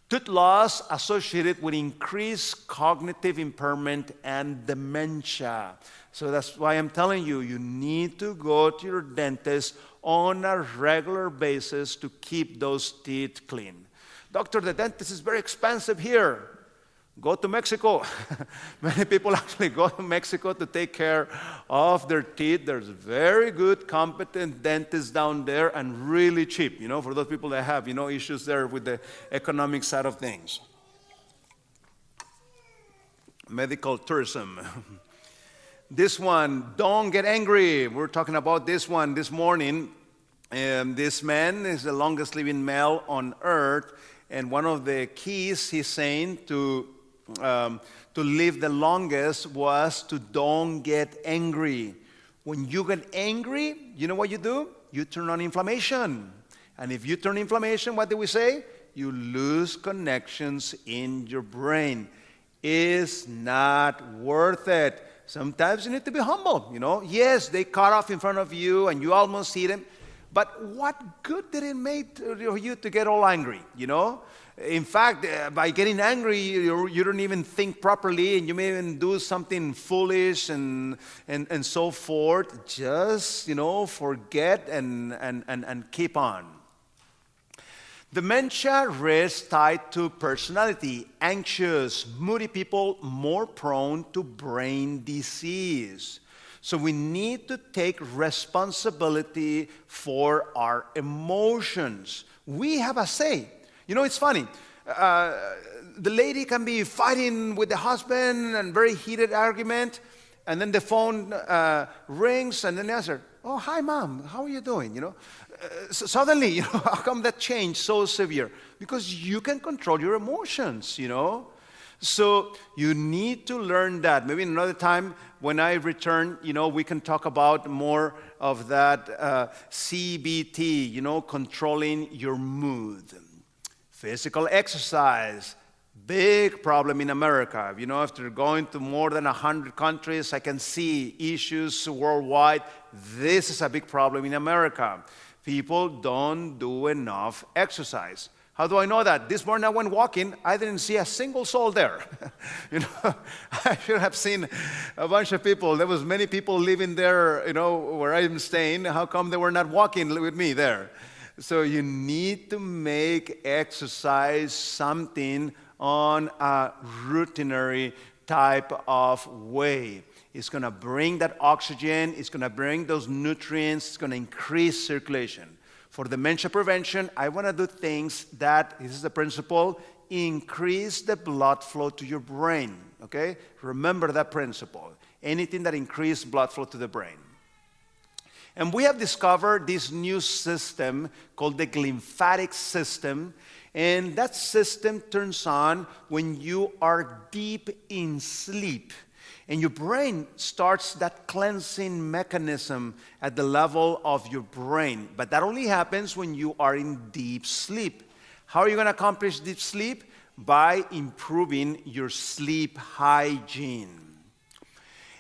Tooth loss associated with increased cognitive impairment and dementia. So that's why I'm telling you, you need to go to your dentist on a regular basis to keep those teeth clean. Doctor, the dentist is very expensive here. Go to Mexico. Many people actually go to Mexico to take care of their teeth. There's very good, competent dentists down there and really cheap, for those people that have, issues there with the economic side of things. Medical tourism. This one, don't get angry. We're talking about this one this morning. This man is the longest living male on earth. And one of the keys he's saying to live the longest was to don't get angry. When you get angry, you know what you do? You turn on inflammation. And if you turn inflammation, what do we say? You lose connections in your brain. It's not worth it. Sometimes you need to be humble, Yes, they cut off in front of you and you almost hit them. But what good did it make you to get all angry, In fact, by getting angry, you don't even think properly, and you may even do something foolish and so forth. Just, forget and keep on. Dementia risk tied to personality. Anxious, moody people more prone to brain disease. So we need to take responsibility for our emotions. We have a say. It's funny. The lady can be fighting with the husband and very heated argument, and then the phone rings, and then they answer, "Oh, hi, Mom. How are you doing?" Suddenly, how come that change so severe? Because you can control your emotions, So you need to learn that. Maybe another time when I return, we can talk about more of that CBT, controlling your mood. Physical exercise, big problem in America. After going to more than 100 countries, I can see issues worldwide. This is a big problem in America. People don't do enough exercise. How do I know that? This morning I went walking, I didn't see a single soul there. I should have seen a bunch of people. There was many people living there, where I'm staying. How come they were not walking with me there? So you need to make exercise something on a routinary type of way. It's going to bring that oxygen. It's going to bring those nutrients. It's going to increase circulation. For dementia prevention, I want to do things that, this is the principle, increase the blood flow to your brain, okay? Remember that principle. Anything that increases blood flow to the brain. And we have discovered this new system called the glymphatic system, and that system turns on when you are deep in sleep. And your brain starts that cleansing mechanism at the level of your brain. But that only happens when you are in deep sleep. How are you going to accomplish deep sleep? By improving your sleep hygiene.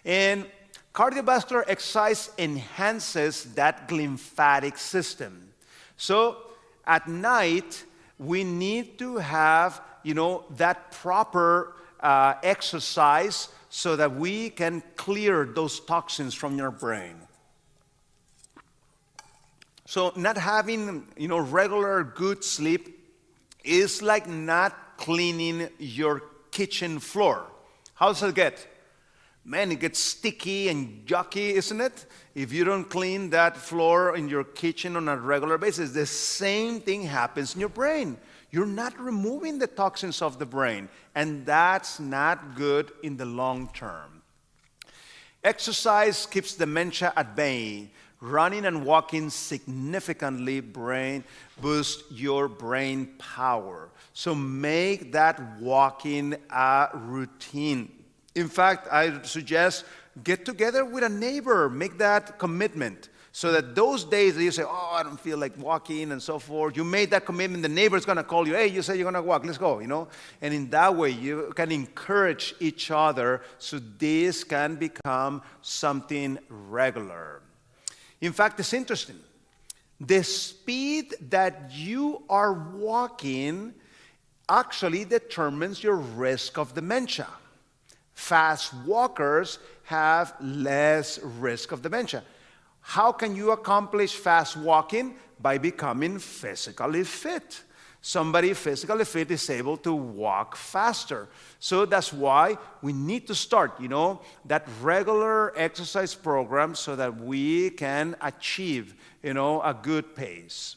And cardiovascular exercise enhances that lymphatic system. So at night, we need to have, that proper exercise so that we can clear those toxins from your brain. So not having, regular good sleep is like not cleaning your kitchen floor. How does it get? Man, it gets sticky and yucky, isn't it? If you don't clean that floor in your kitchen on a regular basis, the same thing happens in your brain. You're not removing the toxins of the brain, and that's not good in the long term. Exercise keeps dementia at bay. Running and walking significantly boost your brain power. So make that walking a routine. In fact, I suggest get together with a neighbor, make that commitment. So that those days that you say, oh, I don't feel like walking and so forth, you made that commitment, the neighbor's going to call you, hey, you said you're going to walk, let's go, And in that way, you can encourage each other so this can become something regular. In fact, it's interesting. The speed that you are walking actually determines your risk of dementia. Fast walkers have less risk of dementia. How can you accomplish fast walking? By becoming physically fit. Somebody physically fit is able to walk faster. So that's why we need to start, that regular exercise program so that we can achieve, a good pace.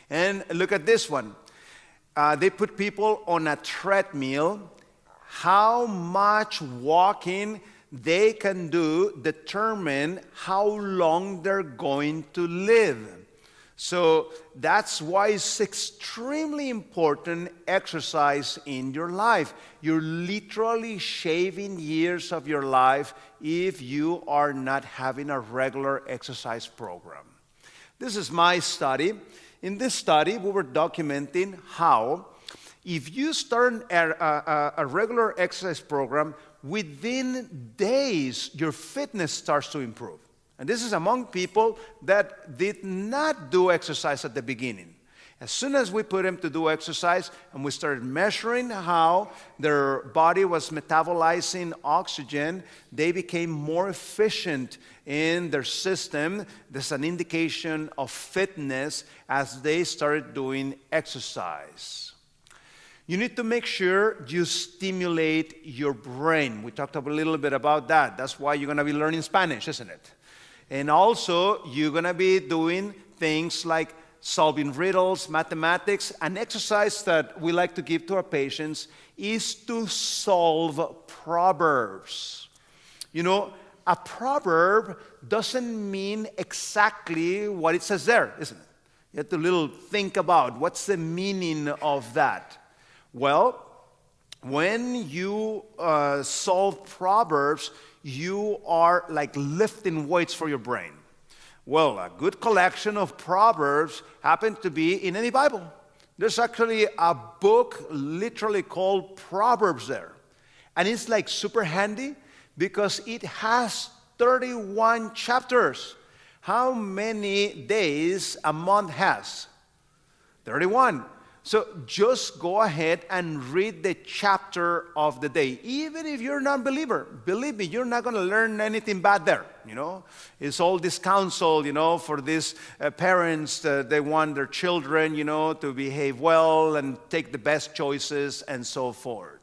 And look at this one. They put people on a treadmill. How much walking they can do determine how long they're going to live. So that's why it's extremely important exercise in your life. You're literally shaving years of your life if you are not having a regular exercise program. This is my study. In this study, we were documenting how if you start a regular exercise program, within days, your fitness starts to improve. And this is among people that did not do exercise at the beginning. As soon as we put them to do exercise and we started measuring how their body was metabolizing oxygen, they became more efficient in their system. There's an indication of fitness as they started doing exercise. You need to make sure you stimulate your brain. We talked a little bit about that. That's why you're going to be learning Spanish, isn't it? And also, you're going to be doing things like solving riddles, mathematics. An exercise that we like to give to our patients is to solve proverbs. A proverb doesn't mean exactly what it says there, isn't it? You have to think about what's the meaning of that. Well, when you solve proverbs, you are like lifting weights for your brain. Well, a good collection of proverbs happen to be in any Bible. There's actually a book literally called Proverbs there. And it's like super handy because it has 31 chapters. How many days a month has? 31. So just go ahead and read the chapter of the day. Even if you're a non-believer, believe me, you're not going to learn anything bad there. It's all this counsel, for these parents. They want their children, to behave well and take the best choices and so forth.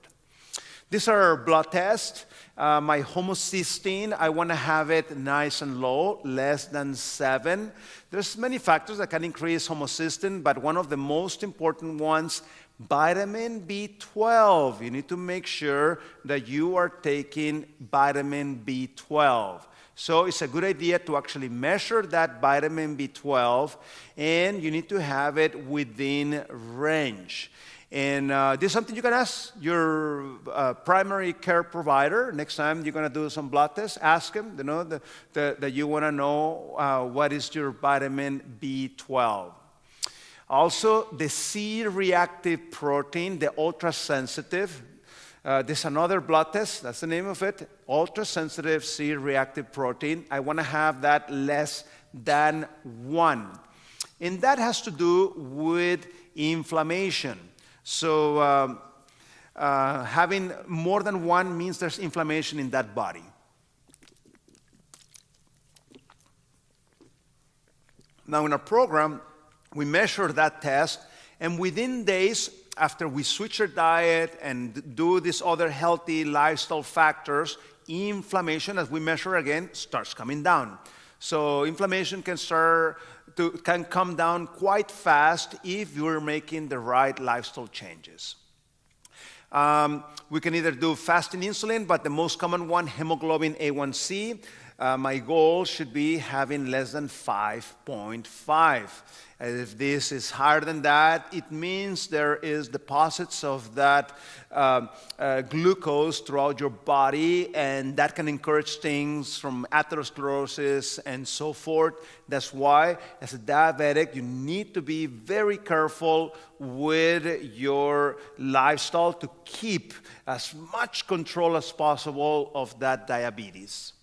These are blood tests. My homocysteine, I want to have it nice and low, less than 7. There's many factors that can increase homocysteine, but one of the most important ones, vitamin B12. You need to make sure that you are taking vitamin B12. So it's a good idea to actually measure that vitamin B12, and you need to have it within range. And this is something you can ask your primary care provider. Next time you're going to do some blood tests, ask him, that you want to know what is your vitamin B12. Also, the C-reactive protein, the ultra-sensitive. There's another blood test, that's the name of it, ultra-sensitive C-reactive protein. I want to have that less than 1. And that has to do with inflammation. So having more than 1 means there's inflammation in that body. Now in our program, we measure that test, and within days after we switch our diet and do these other healthy lifestyle factors, inflammation, as we measure again, starts coming down. So inflammation can come down quite fast if you're making the right lifestyle changes. We can either do fasting insulin, but the most common one, hemoglobin A1C. My goal should be having less than 5.5. If this is higher than that, it means there is deposits of that glucose throughout your body, and that can encourage things from atherosclerosis and so forth. That's why, as a diabetic, you need to be very careful with your lifestyle to keep as much control as possible of that diabetes.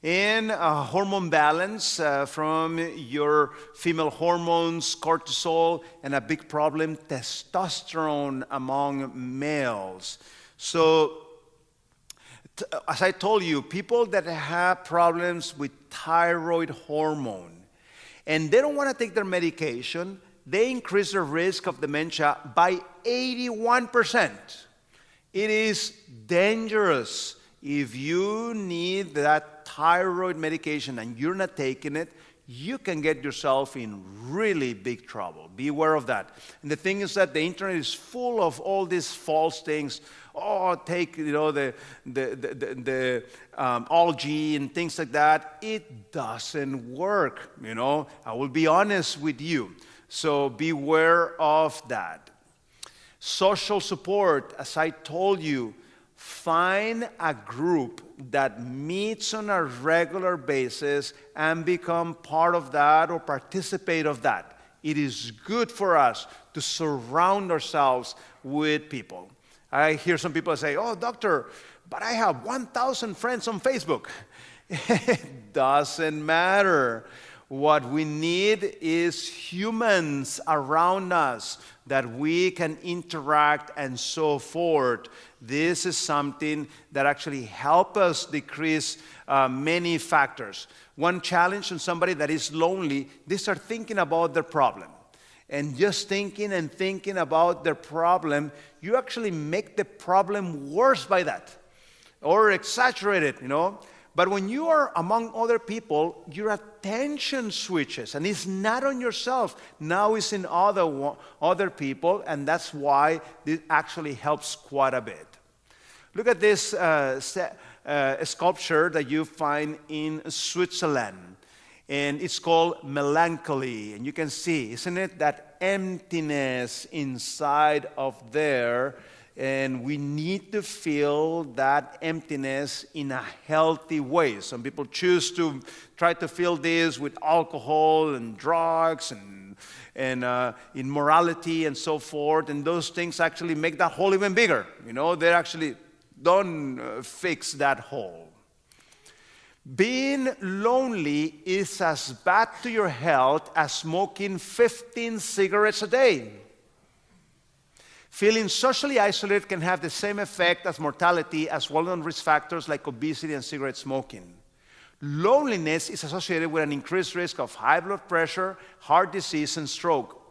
And hormone balance from your female hormones, cortisol, and a big problem, testosterone among males. So, as I told you, people that have problems with thyroid hormone, and they don't want to take their medication, they increase their risk of dementia by 81%. It is dangerous. If you need that thyroid medication and you're not taking it, you can get yourself in really big trouble. Be aware of that. And the thing is that the internet is full of all these false things. Oh, take the algae and things like that. It doesn't work. I will be honest with you. So beware of that. Social support, as I told you. Find a group that meets on a regular basis and become part of that or participate of that. It is good for us to surround ourselves with people. I hear some people say, oh, doctor, but I have 1,000 friends on Facebook. It doesn't matter. What we need is humans around us that we can interact and so forth. This is something that actually helps us decrease many factors. One challenge on somebody that is lonely, they start thinking about their problem. And just thinking and thinking about their problem, you actually make the problem worse by that. Or exaggerate it, But when you are among other people, your attention switches, and it's not on yourself. Now it's in other people, and that's why this actually helps quite a bit. Look at this sculpture that you find in Switzerland, and it's called Melancholy. And you can see, isn't it, that emptiness inside of there. And we need to fill that emptiness in a healthy way. Some people choose to try to fill this with alcohol and drugs and immorality and so forth. And those things actually make that hole even bigger. They actually don't fix that hole. Being lonely is as bad to your health as smoking 15 cigarettes a day. Feeling socially isolated can have the same effect as mortality as well-known risk factors like obesity and cigarette smoking. Loneliness is associated with an increased risk of high blood pressure, heart disease, and stroke,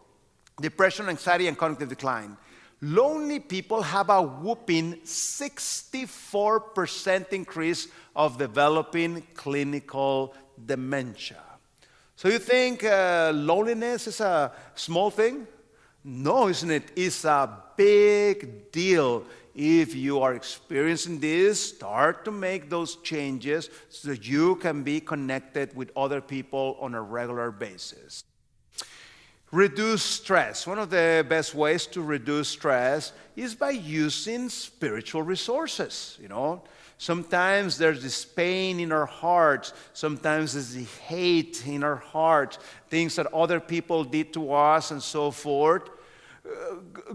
depression, anxiety, and cognitive decline. Lonely people have a whopping 64% increase of developing clinical dementia. So you think loneliness is a small thing? No, isn't it? It's a big deal. If you are experiencing this, start to make those changes so that you can be connected with other people on a regular basis. Reduce stress. One of the best ways to reduce stress is by using spiritual resources, Sometimes there's this pain in our hearts. Sometimes there's the hate in our hearts, things that other people did to us and so forth.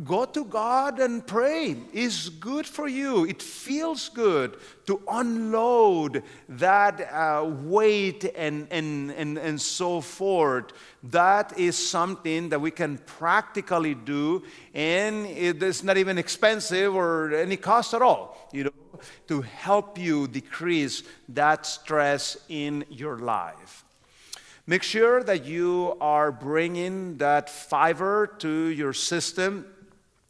Go to God and pray. It's good for you. It feels good to unload that weight and so forth. That is something that we can practically do, and it is not even expensive or any cost at all, to help you decrease that stress in your life. Make sure that you are bringing that fiber to your system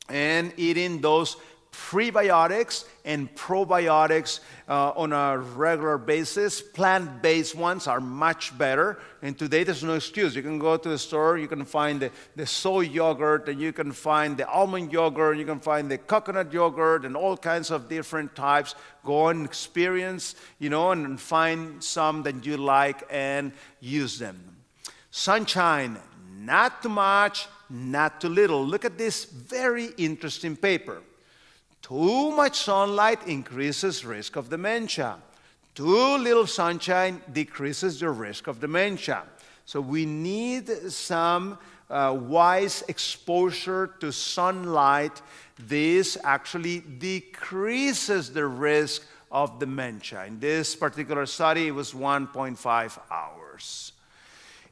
and eating those prebiotics and probiotics on a regular basis. Plant-based ones are much better. And today there's no excuse. You can go to the store, you can find the soy yogurt, and you can find the almond yogurt, you can find the coconut yogurt, and all kinds of different types. Go and experience, and find some that you like and use them. Sunshine, not too much, not too little. Look at this very interesting paper. Too much sunlight increases risk of dementia. Too little sunshine decreases your risk of dementia. So we need some wise exposure to sunlight. This actually decreases the risk of dementia. In this particular study, it was 1.5 hours.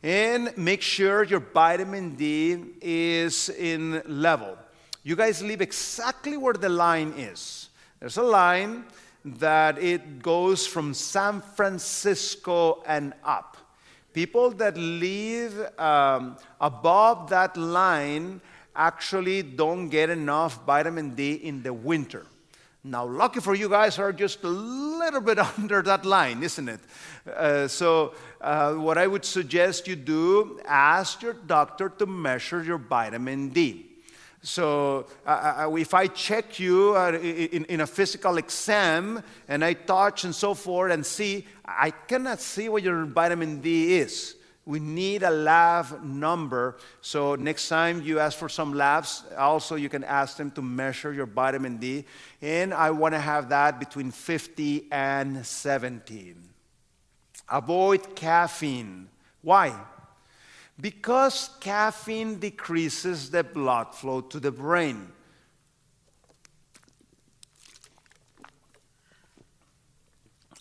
And make sure your vitamin D is in level. You guys live exactly where the line is. There's a line that it goes from San Francisco and up. People that live above that line actually don't get enough vitamin D in the winter. Now, lucky for you guys are just a little bit under that line, isn't it? So what I would suggest you do, ask your doctor to measure your vitamin D. So if I check you in a physical exam and I touch and so forth and see, I cannot see what your vitamin D is. We need a lab number. So next time you ask for some labs, also you can ask them to measure your vitamin D. And I want to have that between 50 and 70. Avoid caffeine. Why? Because caffeine decreases the blood flow to the brain.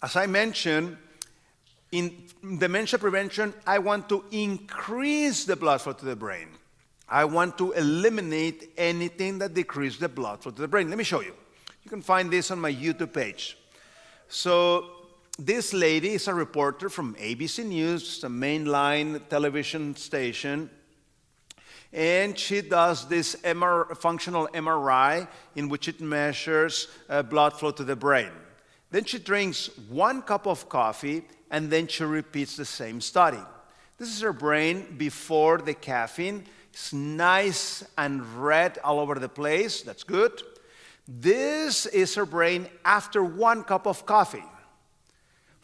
As I mentioned, in dementia prevention, I want to increase the blood flow to the brain. I want to eliminate anything that decreases the blood flow to the brain. Let me show you. You can find this on my YouTube page. So this lady is a reporter from ABC News, a mainline television station, and she does this functional MRI in which it measures blood flow to the brain. Then she drinks 1 cup of coffee, and then she repeats the same study. This is her brain before the caffeine. It's nice and red all over the place. That's good. This is her brain after 1 cup of coffee.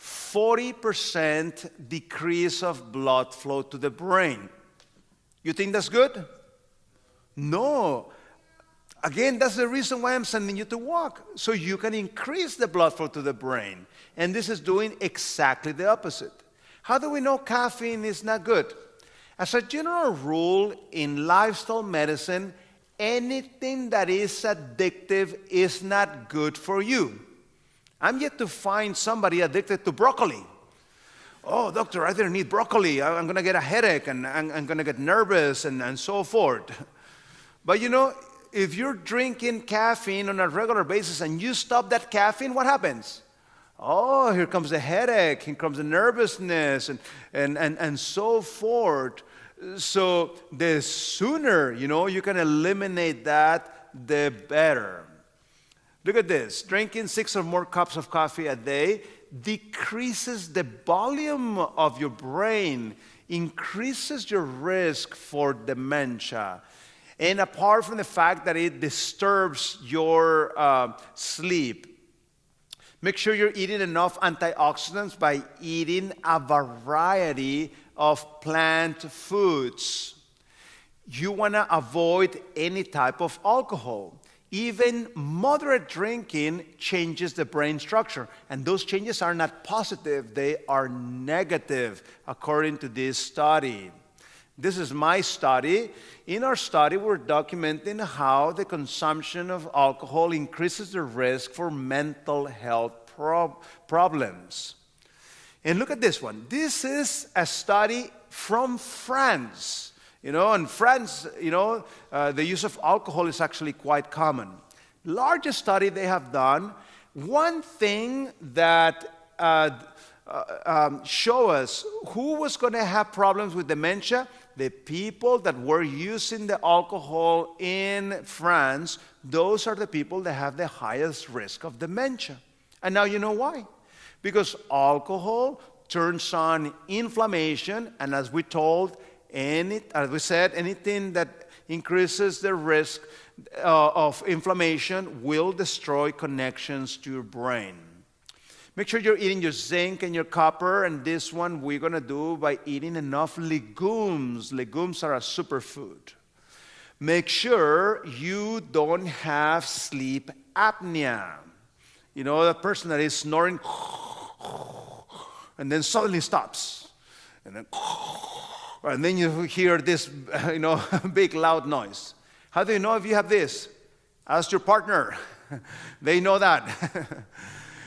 40% decrease of blood flow to the brain. You think that's good? No. Again, that's the reason why I'm sending you to walk, so you can increase the blood flow to the brain. And this is doing exactly the opposite. How do we know caffeine is not good? As a general rule, in lifestyle medicine, anything that is addictive is not good for you. I'm yet to find somebody addicted to broccoli. Oh, doctor, I didn't eat broccoli. I'm going to get a headache, and I'm going to get nervous, and so forth. But if you're drinking caffeine on a regular basis and you stop that caffeine, what happens? Oh, here comes the headache, here comes the nervousness, and so forth. So the sooner, you can eliminate that, the better. Look at this. Drinking 6 or more cups of coffee a day decreases the volume of your brain, increases your risk for dementia. And apart from the fact that it disturbs your sleep, make sure you're eating enough antioxidants by eating a variety of plant foods. you want to avoid any type of alcohol. Even moderate drinking changes the brain structure. And those changes are not positive, they are negative, according to this study. This is my study. In our study, we're documenting how the consumption of alcohol increases the risk for mental health problems. And look at this one. This is a study from France. In France, the use of alcohol is actually quite common. Largest study they have done. One thing that show us who was going to have problems with dementia, the people that were using the alcohol in France, those are the people that have the highest risk of dementia. And now you know why. Because alcohol turns on inflammation, and as we said, anything that increases the risk of inflammation will destroy connections to your brain. Make sure you're eating your zinc and your copper, and this one we're going to do by eating enough legumes. Legumes are a superfood. Make sure you don't have sleep apnea. The person that is snoring and then suddenly stops. And then you hear this, big loud noise. How do you know if you have this? Ask your partner. They know that.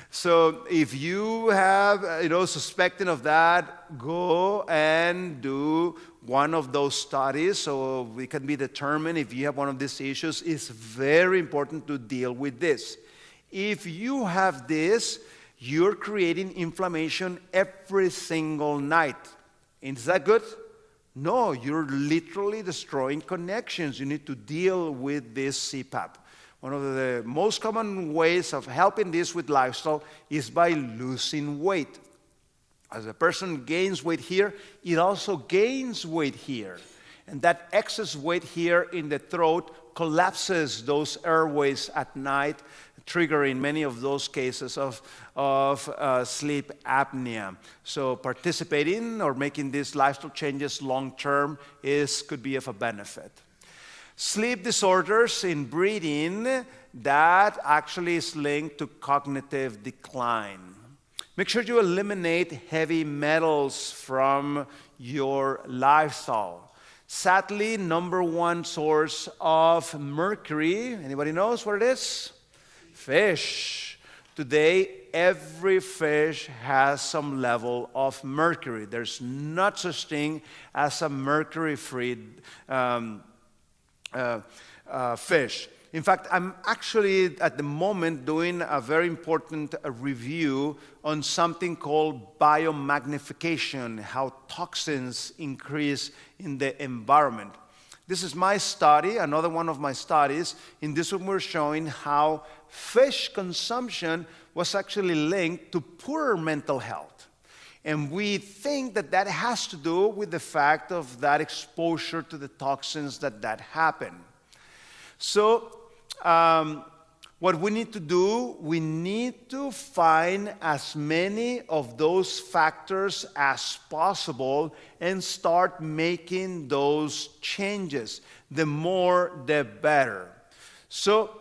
So if you have, suspecting of that, go and do one of those studies so we can be determined if you have one of these issues. It's very important to deal with this. If you have this, you're creating inflammation every single night. Is that good? No, you're literally destroying connections. You need to deal with this CPAP. One of the most common ways of helping this with lifestyle is by losing weight. As a person gains weight here, it also gains weight here. And that excess weight here in the throat collapses those airways at night, triggering many of those cases of sleep apnea. So participating or making these lifestyle changes long-term could be of a benefit. Sleep disorders in breathing, that actually is linked to cognitive decline. Make sure you eliminate heavy metals from your lifestyle. Sadly, number one source of mercury, anybody knows what it is? Fish. Today, every fish has some level of mercury. There's not such thing as a mercury-free fish. In fact, I'm actually at the moment doing a very important review on something called biomagnification, how toxins increase in the environment. This is my study, another one of my studies. In this one, we're showing how fish consumption was actually linked to poorer mental health. And we think that that has to do with the fact of that exposure to the toxins that happen. So, what we need to do, we need to find as many of those factors as possible and start making those changes. The more, the better. So,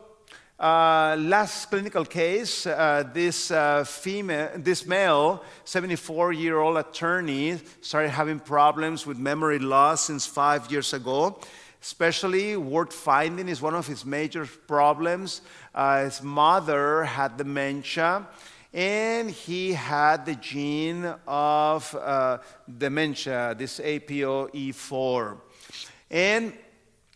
last clinical case, this male, 74-year-old attorney, started having problems with memory loss since 5 years ago. Especially word finding is one of his major problems. His mother had dementia, and he had the gene of dementia, this APOE4. And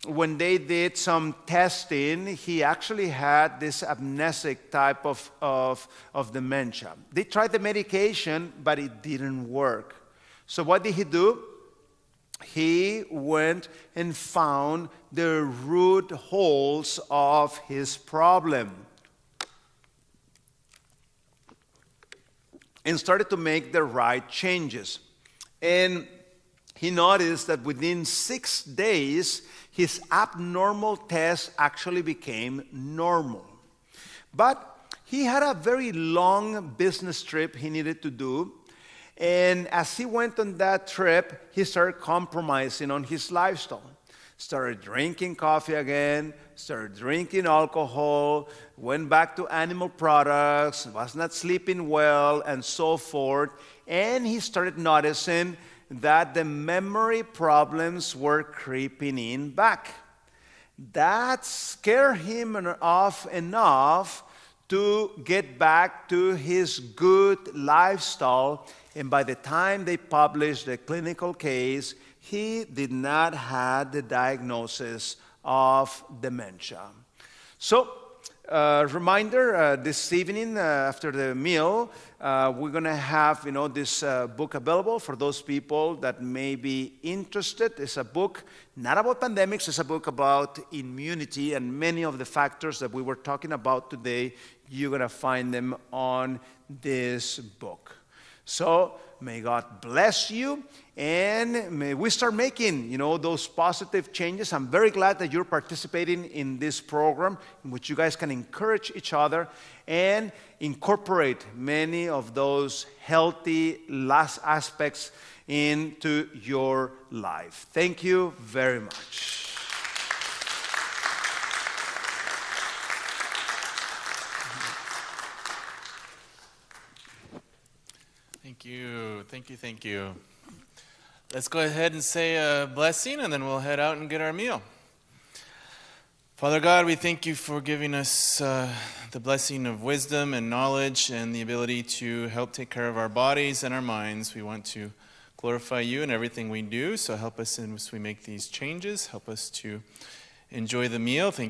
when they did some testing, he actually had this amnesic type of dementia. They tried the medication, but it didn't work. So what did he do? He went and found the root holes of his problem and started to make the right changes. And he noticed that within 6 days, his abnormal test actually became normal. But he had a very long business trip he needed to do. And as he went on that trip, he started compromising on his lifestyle. started drinking coffee again, started drinking alcohol, went back to animal products, was not sleeping well, and so forth. And he started noticing that the memory problems were creeping in back. That scared him off enough to get back to his good lifestyle. And by the time they published the clinical case, he did not have the diagnosis of dementia. So, reminder, this evening after the meal, we're going to have this book available for those people that may be interested. It's a book not about pandemics, it's a book about immunity, and many of the factors that we were talking about today, you're going to find them on this book. So may God bless you, and may we start making, those positive changes. I'm very glad that you're participating in this program in which you guys can encourage each other and incorporate many of those healthy last aspects into your life. Thank you very much. Thank you. Let's go ahead and say a blessing, and then we'll head out and get our meal. Father God, we thank you for giving us the blessing of wisdom and knowledge and the ability to help take care of our bodies and our minds. We want to glorify you in everything we do, so help us as we make these changes. Help us to enjoy the meal. Thank